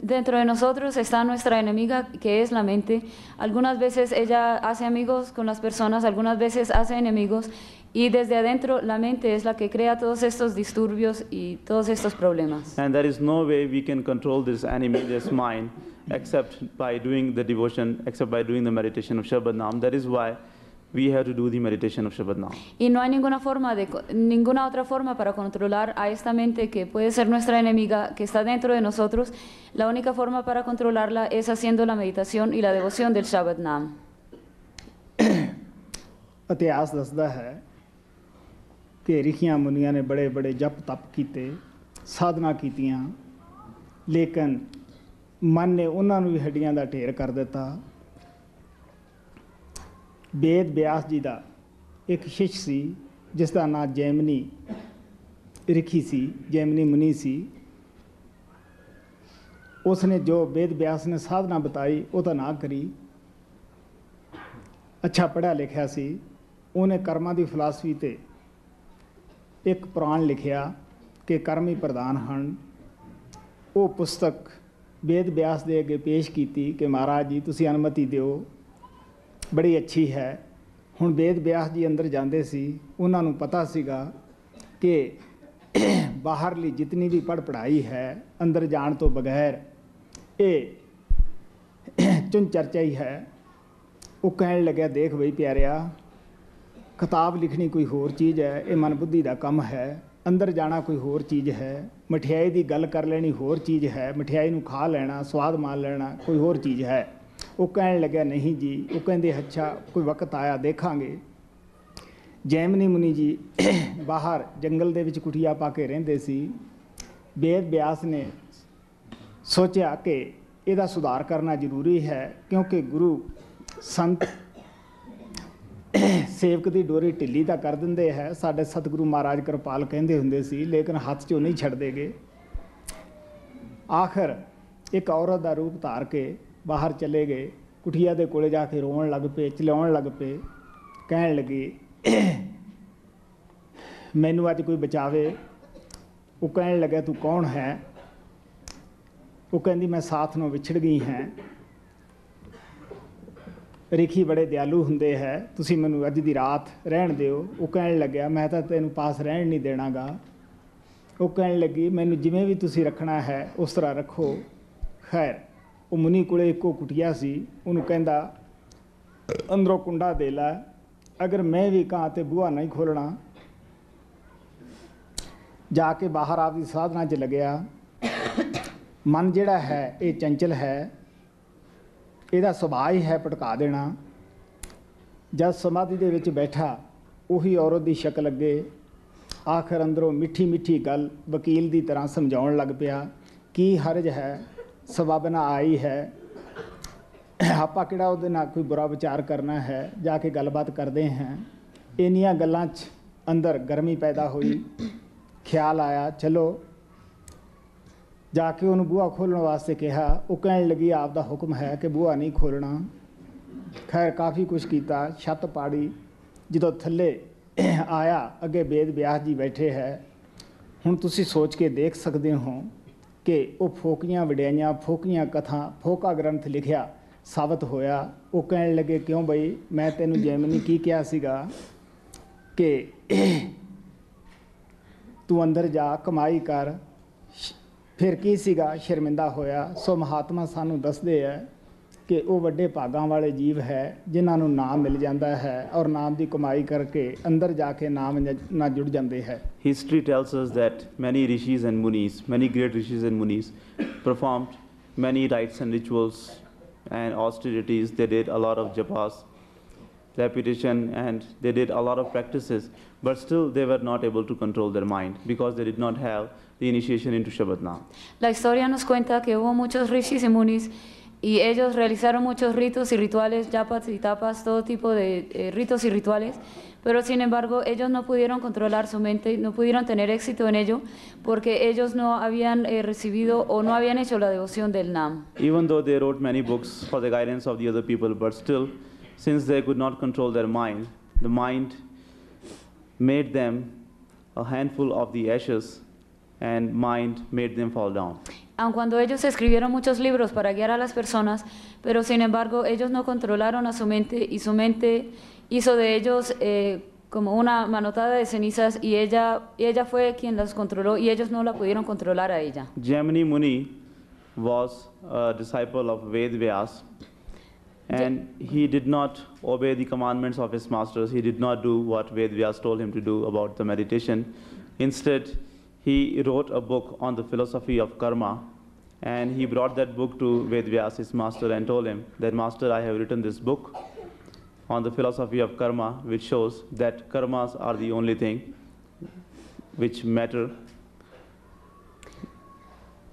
Dentro de nosotros está nuestra enemiga, que es la mente. Algunas veces ella hace amigos con las personas, algunas veces hace enemigos, y desde adentro la mente es la que crea todos estos disturbios y todos estos problemas. And there is no way we can control this enemy, this mind, except by doing the devotion, except by doing the meditation of Shabbat Naam. That is why we have to do the meditation of Shabad Naam. Y no hay ninguna otra forma para controlar a esta mente que puede ser nuestra enemiga, que está dentro de nosotros. La única forma para controlarla es haciendo la meditación y la devoción del Shabad Naam. ਇਤਿਹਾਸ ਦੱਸਦਾ ਹੈ ਕਿ ਰਿਖੀਆਂ ਮੁਨੀਆਂ ਨੇ ਬੜੇ ਬੜੇ ਜਪ ਤਪ ਕੀਤੇ, ਸਾਧਨਾ ਕੀਤੀਆਂ, ਲੇਕਿਨ ਮਨ ਨੇ ਉਹਨਾਂ ਨੂੰ ਵੀ ਹੱਡੀਆਂ ਦਾ ਢੇਰ ਕਰ ਦਿੱਤਾ। ਵੇਦ ਵਿਆਸ ਜੀ ਦਾ ਇੱਕ ਸ਼ਿਸ਼ ਸੀ ਜਿਸ ਦਾ ਨਾਂ ਜੈਮਨੀ ਰਿਖੀ ਸੀ, ਜੈਮਨੀ ਮੁਨੀ ਸੀ। ਉਸਨੇ ਜੋ ਵੇਦ ਵਿਆਸ ਨੇ ਸਾਧਨਾ ਬਤਾਈ ਉਹ ਤਾਂ ਨਾ ਕਰੀ। ਅੱਛਾ ਪੜ੍ਹਿਆ ਲਿਖਿਆ ਸੀ, ਉਹਨੇ ਕਰਮਾਂ ਦੀ ਫਿਲਾਸਫੀ 'ਤੇ ਇੱਕ ਪੁਰਾਣ ਲਿਖਿਆ ਕਿ ਕਰਮ ਹੀ ਪ੍ਰਧਾਨ ਹਨ। ਉਹ ਪੁਸਤਕ ਵੇਦ ਵਿਆਸ ਦੇ ਅੱਗੇ ਪੇਸ਼ ਕੀਤੀ ਕਿ ਮਹਾਰਾਜ ਜੀ ਤੁਸੀਂ ਅਨੁਮਤੀ ਦਿਓ, ਬੜੀ ਅੱਛੀ ਹੈ। ਹੁਣ ਵੇਦ ਵਿਆਸ ਜੀ ਅੰਦਰ ਜਾਂਦੇ ਸੀ, ਉਹਨਾਂ ਨੂੰ ਪਤਾ ਸੀਗਾ ਕਿ ਬਾਹਰਲੀ ਜਿਤਨੀ ਵੀ ਪੜ੍ਹਾਈ ਹੈ ਅੰਦਰ ਜਾਣ ਤੋਂ ਬਗੈਰ ਇਹ ਚੁਣ ਚਰਚਾ ਹੀ ਹੈ। ਉਹ ਕਹਿਣ ਲੱਗਿਆ ਦੇਖ ਬਈ ਪਿਆਰਿਆ, ਕਿਤਾਬ ਲਿਖਣੀ ਕੋਈ ਹੋਰ ਚੀਜ਼ ਹੈ, ਇਹ ਮਨ ਬੁੱਧੀ ਦਾ ਕੰਮ ਹੈ। ਅੰਦਰ ਜਾਣਾ ਕੋਈ ਹੋਰ ਚੀਜ਼ ਹੈ। ਮਠਿਆਈ ਦੀ ਗੱਲ ਕਰ ਲੈਣੀ ਹੋਰ ਚੀਜ਼ ਹੈ। ਮਠਿਆਈ ਨੂੰ ਖਾ ਲੈਣਾ, ਸਵਾਦ ਮਾਣ ਲੈਣਾ ਕੋਈ ਹੋਰ ਚੀਜ਼ ਹੈ। ਉਹ ਕਹਿਣ ਲੱਗਿਆ ਨਹੀਂ ਜੀ। ਉਹ ਕਹਿੰਦੇ ਅੱਛਾ ਕੋਈ ਵਕਤ ਆਇਆ ਦੇਖਾਂਗੇ। ਜੈਮਨੀ ਮੁਨੀ ਜੀ ਬਾਹਰ ਜੰਗਲ ਦੇ ਵਿੱਚ ਕੁਟੀਆ ਪਾ ਕੇ ਰਹਿੰਦੇ ਸੀ। ਵੇਦ ਵਿਆਸ ਨੇ ਸੋਚਿਆ ਕਿ ਇਹਦਾ ਸੁਧਾਰ ਕਰਨਾ ਜ਼ਰੂਰੀ ਹੈ, ਕਿਉਂਕਿ ਗੁਰੂ ਸੰਤ ਸੇਵਕ ਦੀ ਡੋਰੀ ਢਿੱਲੀ ਤਾਂ ਕਰ ਦਿੰਦੇ ਹੈ। ਸਾਡੇ ਸਤਿਗੁਰੂ ਮਹਾਰਾਜ ਕਿਰਪਾਲ ਕਹਿੰਦੇ ਹੁੰਦੇ ਸੀ, ਲੇਕਿਨ ਹੱਥ 'ਚੋਂ ਨਹੀਂ ਛੱਡਦੇਗੇ। ਆਖਰ ਇੱਕ ਔਰਤ ਦਾ ਰੂਪ ਧਾਰ ਕੇ ਬਾਹਰ ਚਲੇ ਗਏ। ਕੁਟੀਆ ਦੇ ਕੋਲੇ ਜਾ ਕੇ ਰੋਣ ਲੱਗ ਪਏ, ਚਲਾਉਣ ਲੱਗ ਪਏ, ਕਹਿਣ ਲੱਗੇ ਮੈਨੂੰ ਅੱਜ ਕੋਈ ਬਚਾਵੇ। ਉਹ ਕਹਿਣ ਲੱਗਾ ਤੂੰ ਕੌਣ ਹੈ? ਉਹ ਕਹਿੰਦੀ ਮੈਂ ਸਾਥ ਨੂੰ ਵਿਛੜ ਗਈ ਹਾਂ। ਰਿਖੀ ਬੜੇ ਦਿਆਲੂ ਹੁੰਦੇ ਹੈ, ਤੁਸੀਂ ਮੈਨੂੰ ਅੱਜ ਦੀ ਰਾਤ ਰਹਿਣ ਦਿਓ। ਉਹ ਕਹਿਣ ਲੱਗਿਆ ਮੈਂ ਤਾਂ ਤੈਨੂੰ ਪਾਸ ਰਹਿਣ ਨਹੀਂ ਦੇਣਾਗਾ। ਉਹ ਕਹਿਣ ਲੱਗੀ ਮੈਨੂੰ ਜਿਵੇਂ ਵੀ ਤੁਸੀਂ ਰੱਖਣਾ ਹੈ ਉਸ ਤਰ੍ਹਾਂ ਰੱਖੋ। ਖੈਰ ਉਹ ਮੁਨੀ ਕੋਲੇ ਇੱਕੋ ਕੁਟੀਆ ਸੀ। ਉਹਨੂੰ ਕਹਿੰਦਾ ਅੰਦਰੋਂ ਕੁੰਡਾ ਦੇ ਲੈ, ਅਗਰ ਮੈਂ ਵੀ ਕਹਾਂ ਤੇ ਬੂਹਾ ਨਹੀਂ ਖੋਲਣਾ। ਜਾ ਕੇ ਬਾਹਰ ਆਪਦੀ ਸਾਧਨਾ 'ਚ ਲੱਗਿਆ। ਮਨ ਜਿਹੜਾ ਹੈ ਇਹ ਚੰਚਲ ਹੈ, ਇਹਦਾ ਸੁਭਾਅ ਹੀ ਹੈ ਭਟਕਾ ਦੇਣਾ। ਜਦ ਸਮਾਧੀ ਦੇ ਵਿੱਚ ਬੈਠਾ ਉਹੀ ਔਰਤ ਦੀ ਸ਼ਕਲ ਅੱਗੇ। ਆਖਰ ਅੰਦਰੋਂ ਮਿੱਠੀ ਮਿੱਠੀ ਗੱਲ ਵਕੀਲ ਦੀ ਤਰ੍ਹਾਂ ਸਮਝਾਉਣ ਲੱਗ ਪਿਆ, ਕੀ ਹਰਜ ਹੈ, ਸਬਬ ਨਾ ਆਈ ਹੈ, ਆਪਾਂ ਕਿਹੜਾ ਉਹਦੇ ਨਾਲ ਕੋਈ ਬੁਰਾ ਵਿਚਾਰ ਕਰਨਾ ਹੈ, ਜਾ ਕੇ ਗੱਲਬਾਤ ਕਰਦੇ ਹਾਂ। ਇੰਨੀਆਂ ਗੱਲਾਂ 'ਚ ਅੰਦਰ ਗਰਮੀ ਪੈਦਾ ਹੋਈ। ਖਿਆਲ ਆਇਆ ਚਲੋ ਜਾ ਕੇ ਉਹਨੂੰ ਬੂਹਾ ਖੋਲ੍ਹਣ ਵਾਸਤੇ ਕਿਹਾ। ਉਹ ਕਹਿਣ ਲੱਗੀ ਆਪ ਦਾ ਹੁਕਮ ਹੈ ਕਿ ਬੂਹਾ ਨਹੀਂ ਖੋਲ੍ਹਣਾ। ਖੈਰ ਕਾਫੀ ਕੁਛ ਕੀਤਾ, ਛੱਤ ਪਾੜੀ। ਜਦੋਂ ਥੱਲੇ ਆਇਆ ਅੱਗੇ ਵੇਦ ਵਿਆਸ ਜੀ ਬੈਠੇ ਹੈ। ਹੁਣ ਤੁਸੀਂ ਸੋਚ ਕੇ ਦੇਖ ਸਕਦੇ ਹੋ ਕਿ ਉਹ ਫੋਕੀਆਂ ਵਡਿਆਈਆਂ, ਫੋਕੀਆਂ ਕਥਾ, ਫੋਕਾ ਗ੍ਰੰਥ ਲਿਖਿਆ ਸਾਬਤ ਹੋਇਆ। ਉਹ ਕਹਿਣ ਲੱਗੇ ਕਿਉਂ ਬਈ ਮੈਂ ਤੈਨੂੰ ਜੈਮਨੀ ਕੀ ਕਿਹਾ ਸੀਗਾ ਕਿ ਤੂੰ ਅੰਦਰ ਜਾ ਕਮਾਈ ਕਰ। ਫਿਰ ਕੀ ਸੀਗਾ, ਸ਼ਰਮਿੰਦਾ ਹੋਇਆ। ਸੋ ਮਹਾਤਮਾ ਸਾਨੂੰ ਦੱਸਦੇ ਹੈ ਕਿ ਉਹ ਵੱਡੇ ਭਾਗਾਂ ਵਾਲੇ ਜੀਵ ਹੈ ਜਿਨ੍ਹਾਂ ਨੂੰ ਨਾਮ ਮਿਲ ਜਾਂਦਾ ਹੈ ਔਰ ਨਾਮ ਦੀ ਕਮਾਈ ਕਰਕੇ ਅੰਦਰ ਜਾ ਕੇ ਨਾਮ ਨਾਲ ਜੁੜ ਜਾਂਦੇ ਹੈ। History tells us that many rishis and munis, many great rishis and munis performed many rites and rituals and austerities. They did a lot of japas, repetition, and they did a lot of practices, but still they were not able to control their mind because they did not have the initiation into Shabad Naam. La historia nos cuenta que hubo muchos rishis y munis y ellos realizaron muchos ritos y rituales, yapas y tapas, todo tipo de ritos y rituales, pero sin embargo ellos no pudieron controlar su mente, no pudieron tener éxito en ello porque ellos no habían recibido o no habían hecho la devoción del Naam. Even though they wrote many books for the guidance of the other people, but still, since they could not control their mind, the mind made them a handful of the ashes and mind made them fall down. Aun cuando ellos escribieron muchos libros para guiar a las personas, pero sin embargo ellos no controlaron a su mente y su mente hizo de ellos como una manotada de cenizas y ella fue quien las controló y ellos no la pudieron controlar a ella. Jaimini Muni was a disciple of Ved Vyas. And he did not obey the commandments of his masters. He did not do what Ved Vyas told him to do about the meditation. Instead, he wrote a book on the philosophy of karma. And he brought that book to Ved Vyas, his master, and told him that, Master, I have written this book on the philosophy of karma, which shows that karmas are the only thing which matter.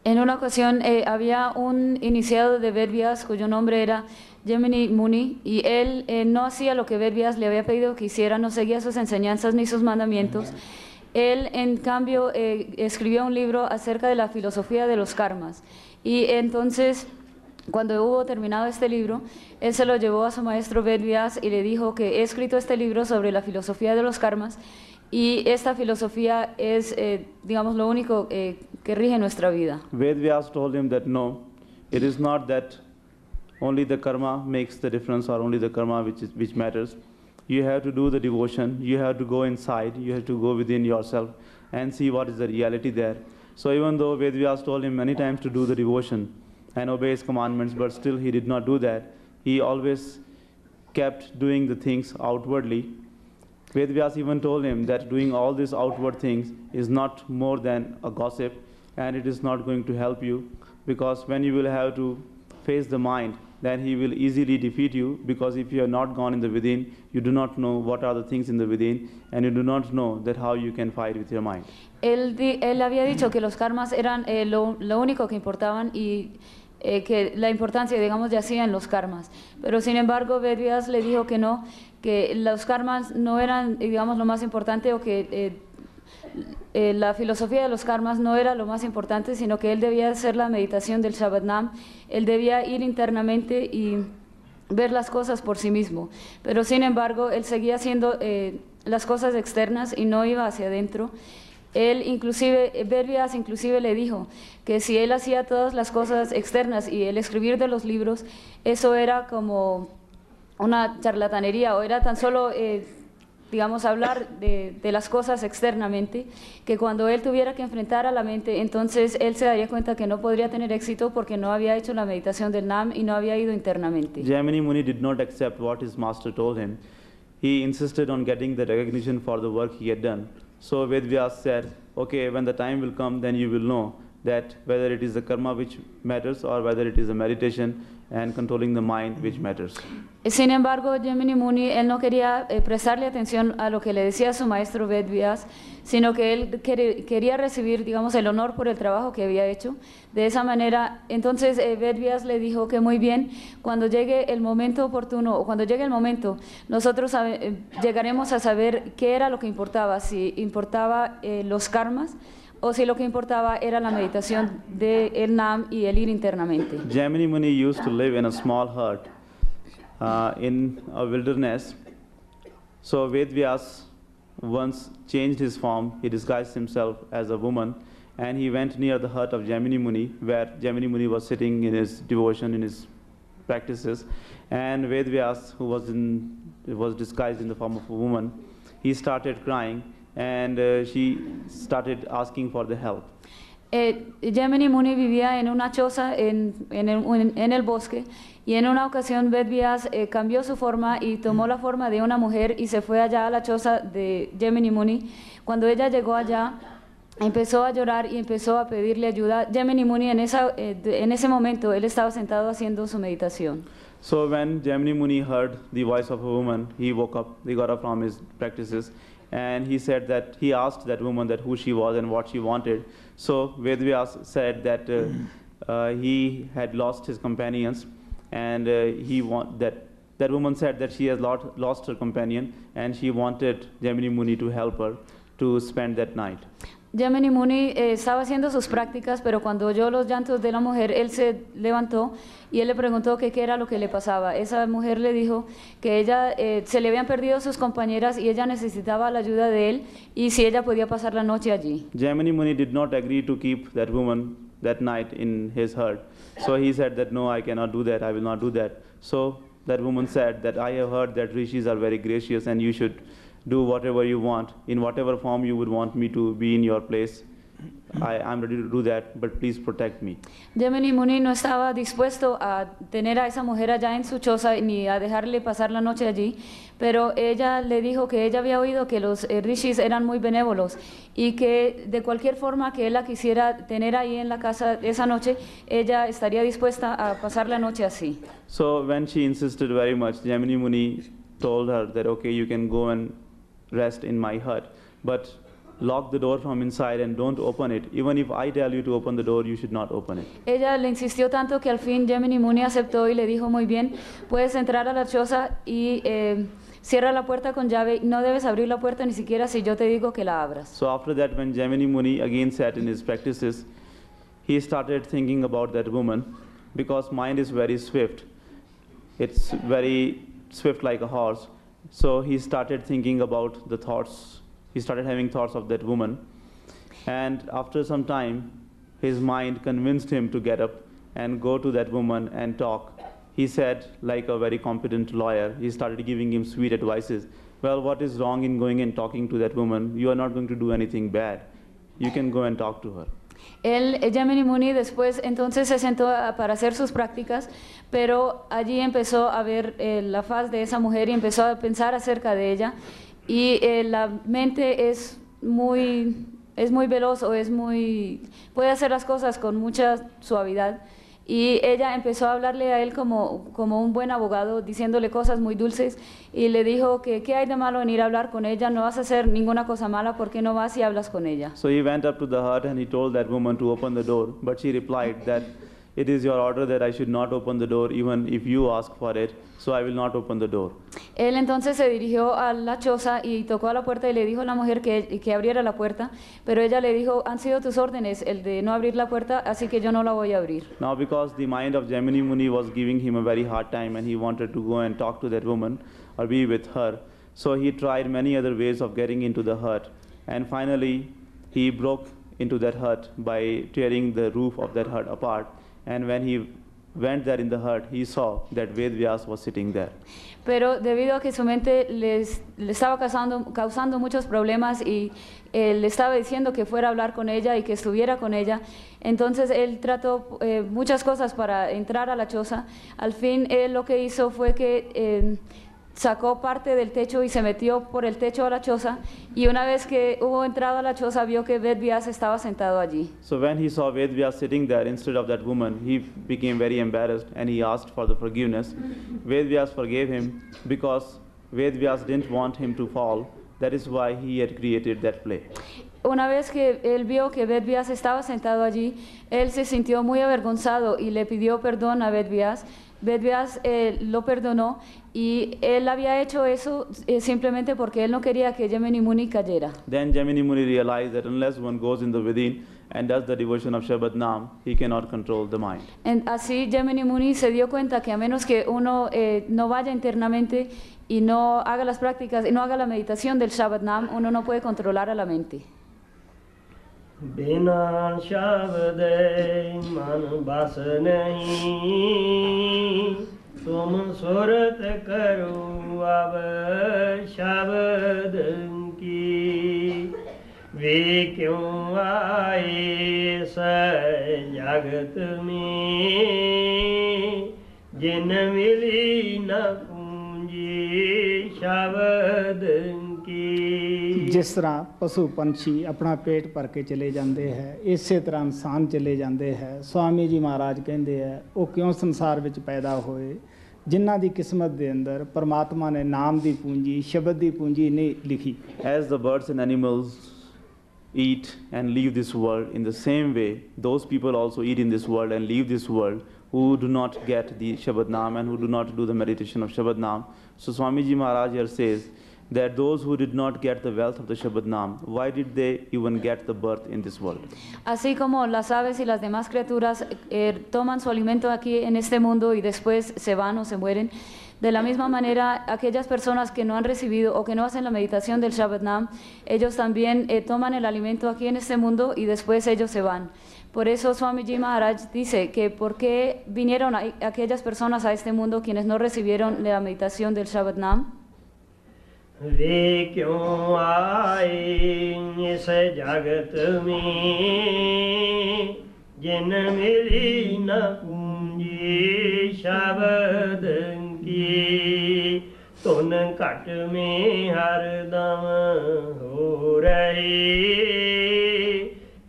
En una ocasión había un iniciado de Ved Vyas cuyo nombre era Jemini Muni, y él no hacía lo que Ved Vyas le había pedido que hiciera, no seguía sus enseñanzas ni sus mandamientos. Él, en cambio, escribió un libro acerca de la filosofía de los karmas. Y entonces, cuando hubo terminado este libro, él se lo llevó a su maestro Ved Vyas y le dijo que he escrito este libro sobre la filosofía de los karmas, y esta filosofía es, digamos, lo único que rige nuestra vida. Ved Vyas told him that no, it is not that only the karma makes the difference or only the karma which matters. You have to do the devotion, you have to go inside, you have to go within yourself and see what is the reality there. So even though Ved Vyas told him many times to do the devotion and obey his commandments, but still he did not do that. He always kept doing the things outwardly. Ved Vyas even told him that doing all these outward things is not more than a gossip, and it is not going to help you, because when you will have to face the mind, then he will easily defeat you, because if you have not gone in the within, you do not know what are the things in the within, and you do not know that how you can fight with your mind. Él había dicho que los karmas eran lo único que importaban, y que la importancia, digamos, yacía en los karmas. Pero sin embargo, Ved Vyas le dijo que no, que los karmas no eran, digamos, lo más importante, o que la filosofía de los karmas no era lo más importante, sino que él debía hacer la meditación del Shabad-nam, él debía ir internamente y ver las cosas por sí mismo. Pero sin embargo, él seguía haciendo las cosas externas y no iba hacia adentro. Él inclusive, Ved Vyas inclusive le dijo que si él hacía todas las cosas externas y el escribir de los libros, eso era como una charlatanería, o era tan solo, digamos, hablar de las cosas externamente, que cuando él tuviera que enfrentar a la mente, entonces él se daría cuenta que no podría tener éxito porque no había hecho la meditación del Nam y no había ido internamente. Jaimini Muni did not accept what his master told him. He insisted on getting the recognition for the work he had done. So Ved Vyas said, okay, when the time will come, then you will know that whether it is the karma which matters or whether it is the meditation and controlling the mind which matters. Sin embargo, Jemini Muni, él no quería prestarle atención a lo que le decía su maestro Ved Vyas, sino que él quería recibir, digamos, el honor por el trabajo que había hecho. De esa manera, entonces Ved Vyas le dijo que muy bien, cuando llegue el momento oportuno, o cuando llegue el momento, nosotros llegaremos a saber qué era lo que importaba, si importaba los karmas, o si lo que importaba era la meditación del Nam y el ir internamente. Jaimini Muni used to live in a small hut in a wilderness. So Ved Vyas once changed his form. He disguised himself as a woman, and he went near the hut of Jaimini Muni, where Jaimini Muni was sitting in his devotion, in his practices. And Ved Vyas, who was disguised in the form of a woman, he started crying, and she started asking for the help. Jemini Muni vivía en una choza en el bosque, y en una ocasión Ved Vyas cambió su forma y tomó la forma de una mujer y se fue allá a la choza de Jemini Muni. Cuando ella llegó allá, empezó a llorar y empezó a pedirle ayuda. Jemini Muni en ese momento él estaba sentado haciendo su meditación. So when Jaimini Muni heard the voice of a woman, he woke up, he got up from his practices, and he said that he asked that woman that who she was and what she wanted. So Ved Vyas said that he had lost his companions, and that woman said that she has lost her companion, and she wanted Jaimini Muni to help her to spend that night. Jemini Muni estaba haciendo sus prácticas, pero cuando oyó los llantos de la mujer, él se levantó y él le preguntó qué era lo que le pasaba. Esa mujer le dijo que ella se le habían perdido sus compañeras y ella necesitaba la ayuda de él, y si ella podía pasar la noche allí. Jaimini Muni did not agree to keep that woman that night in his hut. So he said that no, I cannot do that, I will not do that. So that woman said that I have heard that rishis are very gracious and you should do whatever you want, in whatever form you would want me to be in your place. I'm ready to do that, but please protect me. Jemeni Muni no estaba dispuesto a tener a esa mujer allá en su choza ni a dejarle pasar la noche allí, pero ella le dijo que ella había oído que los rishis eran muy benévolos y que de cualquier forma que él la quisiera tener ahí en la casa esa noche, ella estaría dispuesta a pasar la noche así. So when she insisted very much, Jaimini Muni told her that, okay, you can go and rest in my hut, but lock the door from inside and don't open it. Even if I tell you to open the door, you should not open it. Ella le insistió tanto que al fin Jemeni Muni aceptó y le dijo, muy bien, puedes entrar a la choza y cierra la puerta con llave, no debes abrir la puerta ni siquiera si yo te digo que la abras. So after that, when Jaimini Muni again sat in his practices, he started thinking about that woman, because mind is very swift. It's very swift like a horse. So he started thinking about the thoughts. He started having thoughts of that woman. And after some time, his mind convinced him to get up and go to that woman and talk. He said, like a very competent lawyer, he started giving him sweet advices. Well, what is wrong in going and talking to that woman? You are not going to do anything bad. You can go and talk to her. Jemeni Muni después entonces se sentó para hacer sus prácticas, pero allí empezó a ver la faz de esa mujer y empezó a pensar acerca de ella. Y la mente es muy veloz o puede hacer las cosas con mucha suavidad. Y ella empezó a hablarle a él como un buen abogado, diciéndole cosas muy dulces, y le dijo que qué hay de malo en ir a hablar con ella, no vas a hacer ninguna cosa mala, ¿por qué no vas y hablas con ella? So he went up to the hut and he told that woman to open the door, but she replied that it is your order that I should not open the door even if you ask for it, so I will not open the door. Él entonces se dirigió a la choza y tocó a la puerta y le dijo a la mujer que abriera la puerta, pero ella le dijo, han sido tus órdenes el de no abrir la puerta, así que yo no la voy a abrir. Now because the mind of Jaimini Muni was giving him a very hard time and he wanted to go and talk to that woman or be with her, so he tried many other ways of getting into the hut, and finally he broke into that hut by tearing the roof of that hut apart. And when he went there in the hut, he saw that Ved Vyas was sitting there. Pero debido a que su mente le estaba causando muchos problemas y le estaba diciendo que fuera a hablar con ella y que estuviera con ella, entonces él trató muchas cosas para entrar a la choza. Al fin él lo que hizo fue que sacó parte del techo y se metió por el techo a la choza, y una vez que hubo entrado a la choza vio que Ved Vyas estaba sentado allí. So when he saw Ved Vyas sitting there instead of that woman, he became very embarrassed and he asked for the forgiveness. Ved Vyas forgave him because Ved Vyas didn't want him to fall. That is why he had created that play. Una vez que él vio que Ved Vyas estaba sentado allí, él se sintió muy avergonzado y le pidió perdón a Ved Vyas. Ved Vyas lo perdonó y él había hecho eso simplemente porque él no quería que Jemeni Muni cayera. Then Jaimini Muni realized that unless one goes in the within and does the devotion of Shabad Nam, he cannot control the mind. Así Jemeni Muni se dio cuenta que a menos que uno no vaya internamente y no haga las prácticas y no haga la meditación del Shabad Nam, uno no puede controlar a la mente. बिना शब्द मन बस नहीं तुम सुरत करो अब शब्द की वे क्यों आए स जगत में जिन मिली न पूंजी शब्द जिस तरह पशु पंछी अपना पेट भर के चले जाते हैं, इसे तरह इंसान चले जाते हैं। स्वामी जी महाराज कहते हैं वो क्यों संसार विच पैदा होए, जिन्हां दी किस्मत दे अंदर परमात्मा ने नाम दी पूंजी शब्द दी पूंजी नहीं लिखी। As the birds and animals eat and leave this world, in the same way those people also eat in this world and leave this world who do not get the Shabad Nam and who do not do the meditation of Shabad Nam. So Swamiji Maharaj here says that those who did not get the wealth of the Shabad Nam, why did they even get the birth in this world? Así como las aves y las demás criaturas toman su alimento aquí en este mundo y después se van o se mueren, de la misma manera aquellas personas que no han recibido o que no hacen la meditación del Shabad Nam, ellos también toman el alimento aquí en este mundo y después ellos se van. Por eso Swamiji Maharaj dice que por qué vinieron aquellas personas a este mundo quienes no recibieron la meditación del Shabad Nam. वे क्यों आए इस जगत में जिन मिली न पूंजी शब्द की धुन घट में हरदम हो रही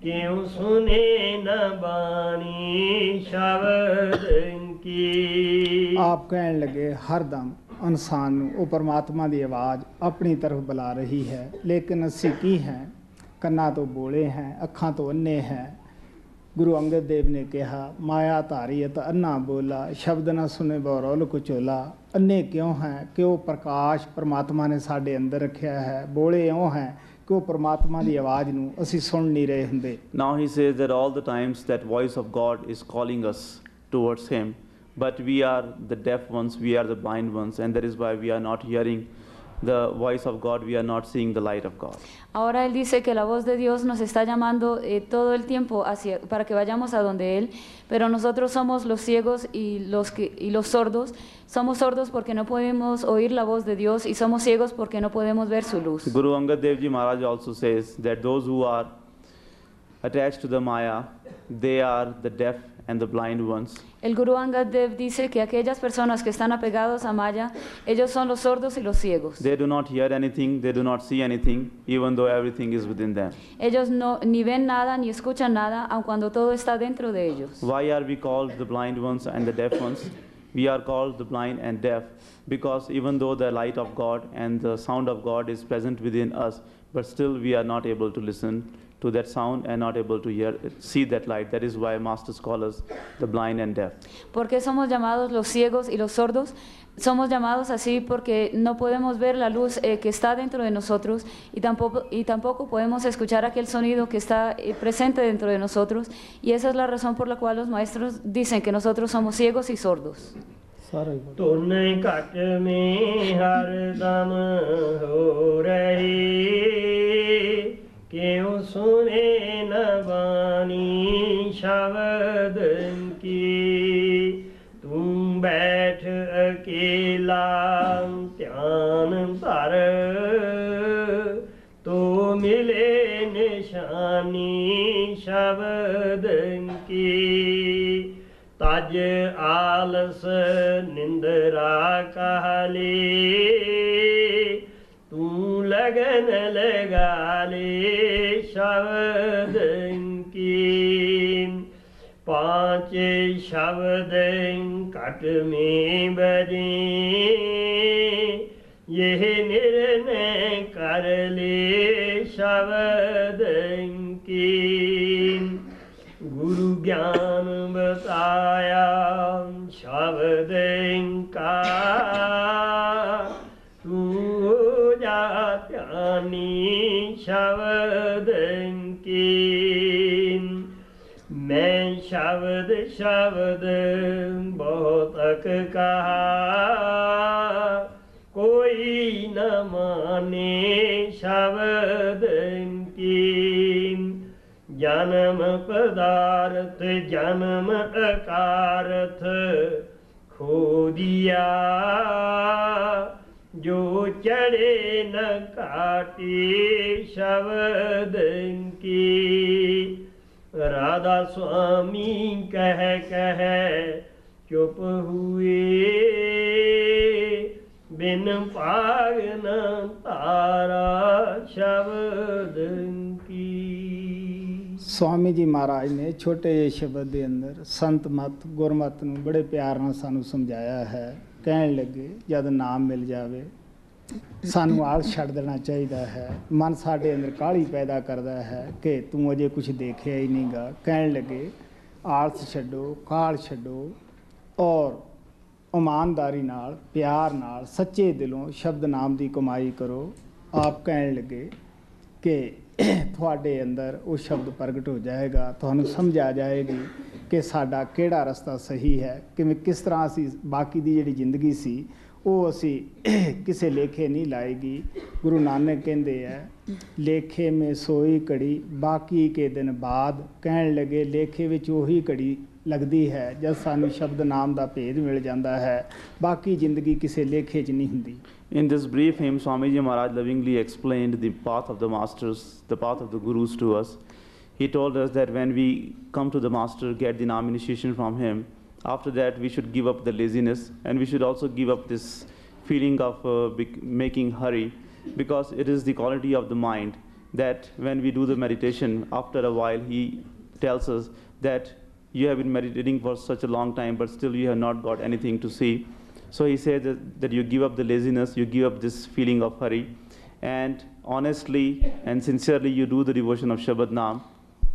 क्यों सुने न बानी शब्द की। आप कहने लगे हरदम ਇਨਸਾਨ ਨੂੰ ਉਹ ਪਰਮਾਤਮਾ ਦੀ ਆਵਾਜ਼ ਆਪਣੀ ਤਰਫ ਬੁਲਾ ਰਹੀ ਹੈ, ਲੇਕਿਨ ਅਸੀਂ ਕੀ ਹੈ, ਕੰਨਾਂ ਤੋਂ ਬੋਲੇ ਹੈ, ਅੱਖਾਂ ਤੋਂ ਅੰਨੇ ਹੈ। ਗੁਰੂ ਅੰਗਦ ਦੇਵ ਨੇ ਕਿਹਾ ਮਾਇਆ ਧਾਰੀਅਤ ਅੰਨਾ ਬੋਲਾ ਸ਼ਬਦ ਨਾ ਸੁਨੇ ਬੌਰੌਲ ਕੁਚੋਲਾ। ਅੰਨੇ ਕਿਉਂ ਹੈ ਕਿ ਉਹ ਪ੍ਰਕਾਸ਼ ਪਰਮਾਤਮਾ ਨੇ ਸਾਡੇ ਅੰਦਰ ਰੱਖਿਆ ਹੈ, ਬੋਲੇ ਇਉਂ ਹੈ ਕਿ ਉਹ ਪਰਮਾਤਮਾ ਦੀ ਆਵਾਜ਼ ਨੂੰ ਅਸੀਂ ਸੁਣ ਨਹੀਂ ਰਹੇ ਹੁੰਦੇ। Now he says that all the times that voice of God is calling us towards him, but we are the deaf ones, we are the blind ones, and that is why we are not hearing the voice of God, we are not seeing the light of God. Ahora él dice que la voz de Dios nos está llamando todo el tiempo para que vayamos a donde él, pero nosotros somos los ciegos y los sordos. Somos sordos porque no podemos oír la voz de Dios y somos ciegos porque no podemos ver su luz. Guru Angad Dev Ji Maharaj also says that those who are attached to the Maya, they are the deaf and the blind ones. El Guru Angad Dev dice que aquellas personas que están apegados a Maya, ellos son los sordos y los ciegos. They do not hear anything, they do not see anything, even though everything is within them. Ellos no ni ven nada ni escuchan nada, aun cuando todo está dentro de ellos. Why are we called the blind ones and the deaf ones? We are called the blind and deaf because even though the light of God and the sound of God is present within us, but still we are not able to listen to that sound and not able to see that light. That is why masters call us the blind and deaf. ¿Por qué somos llamados los ciegos y los sordos? Somos llamados así porque no podemos ver la luz que está dentro de nosotros y tampoco podemos escuchar aquel sonido que está presente dentro de nosotros, y esa es la razón por la cual los maestros dicen que nosotros somos ciegos y sordos. ਧੁਨ ਘਟ ਮੇਂ ਹਰਦਮ ਹੋ ਰਹੀ क्यों सुने न बानी शब्द की। तुम बैठ अकेला ध्यान धर तो मिले निशानी शब्द की। तज आलस निंदरा कहले तू लगन लगा ले शब्द की। पांच शब्द कट में बजे यह निर्णय कर ले शब्द की। गुरु ज्ञान बताया शब्द का तू जा ध्यानी शब्द की। मैं शब्द शब्द बहुतक कहा कोई न माने शब्द की। जन्म पदार्थ जन्म अकारथ खो दिया जो चढ़े न काटे शब्द की। राधा स्वामी कह चुप हुए बिन पाग न तारा शब्द की। स्वामी जी महाराज ने छोटे ਜਿਹੇ ਸ਼ਬਦ ਦੇ ਅੰਦਰ ਸੰਤ ਮਤ ਗੁਰਮਤ ਨੂੰ ਬੜੇ ਪਿਆਰ ਨਾਲ ਸਾਨੂੰ ਸਮਝਾਇਆ ਹੈ। ਕਹਿਣ ਲੱਗੇ ਜਦ ਨਾਮ ਮਿਲ ਜਾਵੇ ਸਾਨੂੰ ਆਲਸ ਛੱਡ ਦੇਣਾ ਚਾਹੀਦਾ ਹੈ। ਮਨ ਸਾਡੇ ਅੰਦਰ ਕਾਹਲੀ ਪੈਦਾ ਕਰਦਾ ਹੈ ਕਿ ਤੂੰ ਅਜੇ ਕੁਝ ਦੇਖਿਆ ਹੀ ਨਹੀਂਗਾ। ਕਹਿਣ ਲੱਗੇ ਆਲਸ ਛੱਡੋ, ਕਾਹਲ ਛੱਡੋ ਔਰ ਇਮਾਨਦਾਰੀ ਨਾਲ ਪਿਆਰ ਨਾਲ ਸੱਚੇ ਦਿਲੋਂ ਸ਼ਬਦ ਨਾਮ ਦੀ ਕਮਾਈ ਕਰੋ। ਆਪ ਕਹਿਣ ਲੱਗੇ ਕਿ ਤੁਹਾਡੇ ਅੰਦਰ ਉਹ ਸ਼ਬਦ ਪ੍ਰਗਟ ਹੋ ਜਾਏਗਾ, ਤੁਹਾਨੂੰ ਸਮਝ ਆ ਜਾਏਗੀ ਕਿ ਸਾਡਾ ਕਿਹੜਾ ਰਸਤਾ ਸਹੀ ਹੈ, ਕਿਵੇਂ ਕਿਸ ਤਰ੍ਹਾਂ ਅਸੀਂ ਬਾਕੀ ਦੀ ਜਿਹੜੀ ਜ਼ਿੰਦਗੀ ਸੀ ਉਹ ਅਸੀਂ ਕਿਸੇ ਲੇਖੇ ਨਹੀਂ ਲਾਏਗੀ। ਗੁਰੂ ਨਾਨਕ ਕਹਿੰਦੇ ਹੈ ਲੇਖੇ ਮੇ ਸੋਈ ਘੜੀ ਬਾਕੀ ਕੇ ਦਿਨ ਬਾਅਦ, ਕਹਿਣ ਲੱਗੇ ਲੇਖੇ ਵਿੱਚ ਉਹੀ ਘੜੀ ਲੱਗਦੀ ਹੈ ਜਦ ਸਾਨੂੰ ਸ਼ਬਦ ਨਾਮ ਦਾ ਭੇਦ ਮਿਲ ਜਾਂਦਾ ਹੈ, ਬਾਕੀ ਜ਼ਿੰਦਗੀ ਕਿਸੇ ਲੇਖੇ 'ਚ ਨਹੀਂ ਹੁੰਦੀ। In this brief hymn, Swamiji Maharaj lovingly explained the path of the masters, the path of the gurus to us. He told us that when we come to the master, get the Nam initiation from him, after that we should give up the laziness, and we should also give up this feeling of making hurry, because it is the quality of the mind that when we do the meditation, after a while he tells us that you have been meditating for such a long time, but still you have not got anything to see. So he said that you give up the laziness, you give up this feeling of hurry, and honestly and sincerely you do the devotion of Shabad Naam.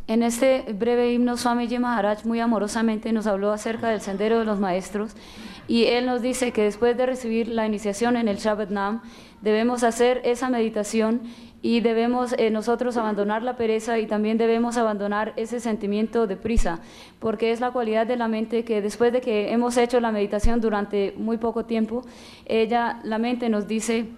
En este breve himno, Swamiji Maharaj muy amorosamente nos habló acerca del sendero de los maestros, y él nos dice que después de recibir la iniciación en el Shabad Naam, debemos hacer esa meditación y debemos nosotros abandonar la pereza, y también debemos abandonar ese sentimiento de prisa, porque es la cualidad de la mente que después de que hemos hecho la meditación durante muy poco tiempo, la mente nos dice: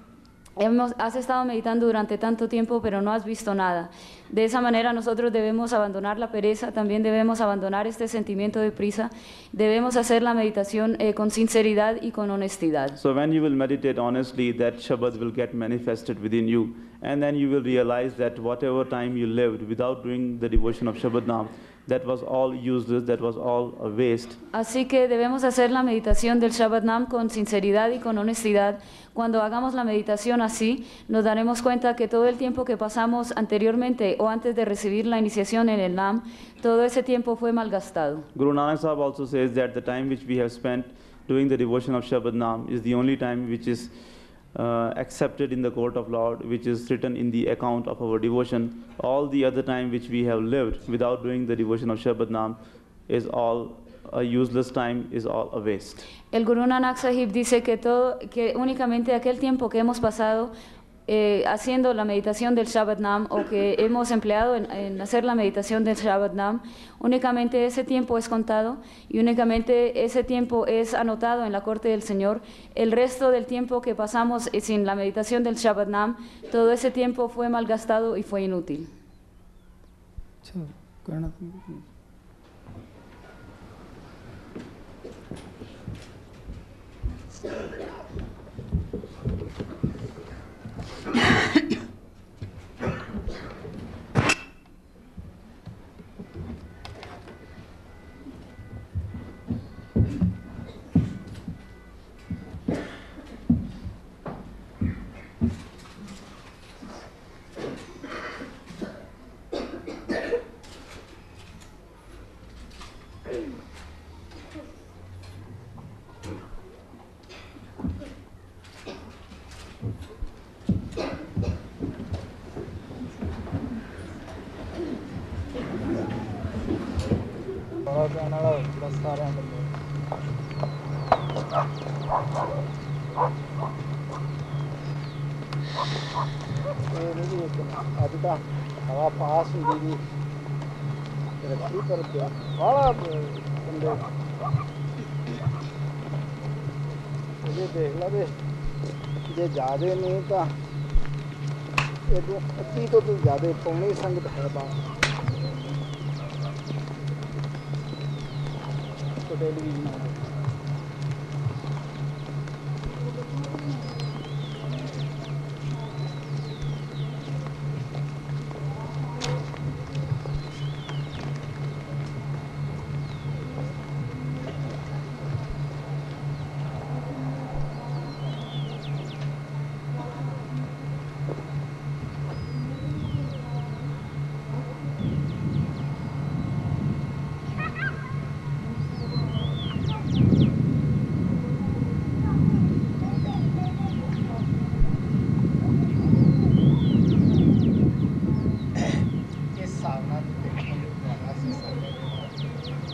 has estado meditando durante tanto tiempo, pero no has visto nada. De esa manera nosotros debemos abandonar la pereza, también debemos abandonar este sentimiento de prisa, debemos hacer la meditación con sinceridad y con honestidad. So when you will meditate honestly, that Shabad will get manifested within you, and then you will realize that whatever time you lived without doing the devotion of Shabad Naam, that was all useless, that was all a waste. Así que debemos hacer la meditación del Shabad Naam con sinceridad y con honestidad. Cuando hagamos la meditación así, nos daremos cuenta que todo el tiempo que pasamos anteriormente o antes de recibir la iniciación en el Naam, todo ese tiempo fue malgastado. Guru Nanak Sahib also says that the time which we have spent doing the devotion of Shabad Naam is the only time which is accepted in the court of Lord, which is written in the account of our devotion. All the other time which we have lived without doing the devotion of Shabad Naam is all a useless time, is all a waste. El Guru Nanak Sahib dice que únicamente aquel tiempo que hemos pasado haciendo la meditación del Shabad Naam, o que hemos empleado en hacer la meditación del Shabad Naam, únicamente ese tiempo es contado y únicamente ese tiempo es anotado en la corte del Señor. El resto del tiempo que pasamos sin la meditación del Shabad Naam, todo ese tiempo fue malgastado y fue inútil. हवा पास होगी रखी पर बड़ा बंदे ये देख ला दे जे ज़्यादा नहीं तो ये अति तो ज़्यादा पौनी संगत है बात तो टेलीविजन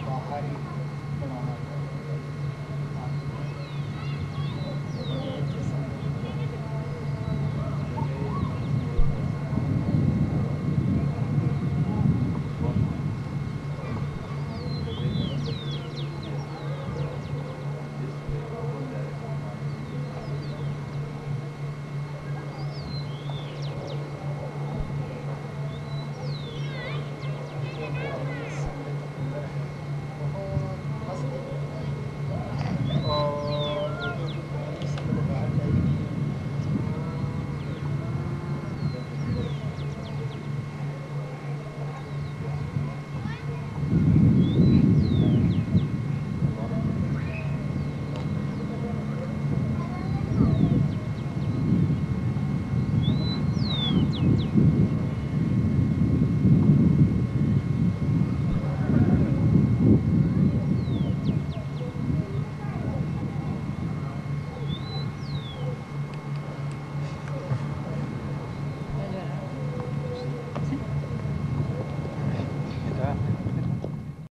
बाहर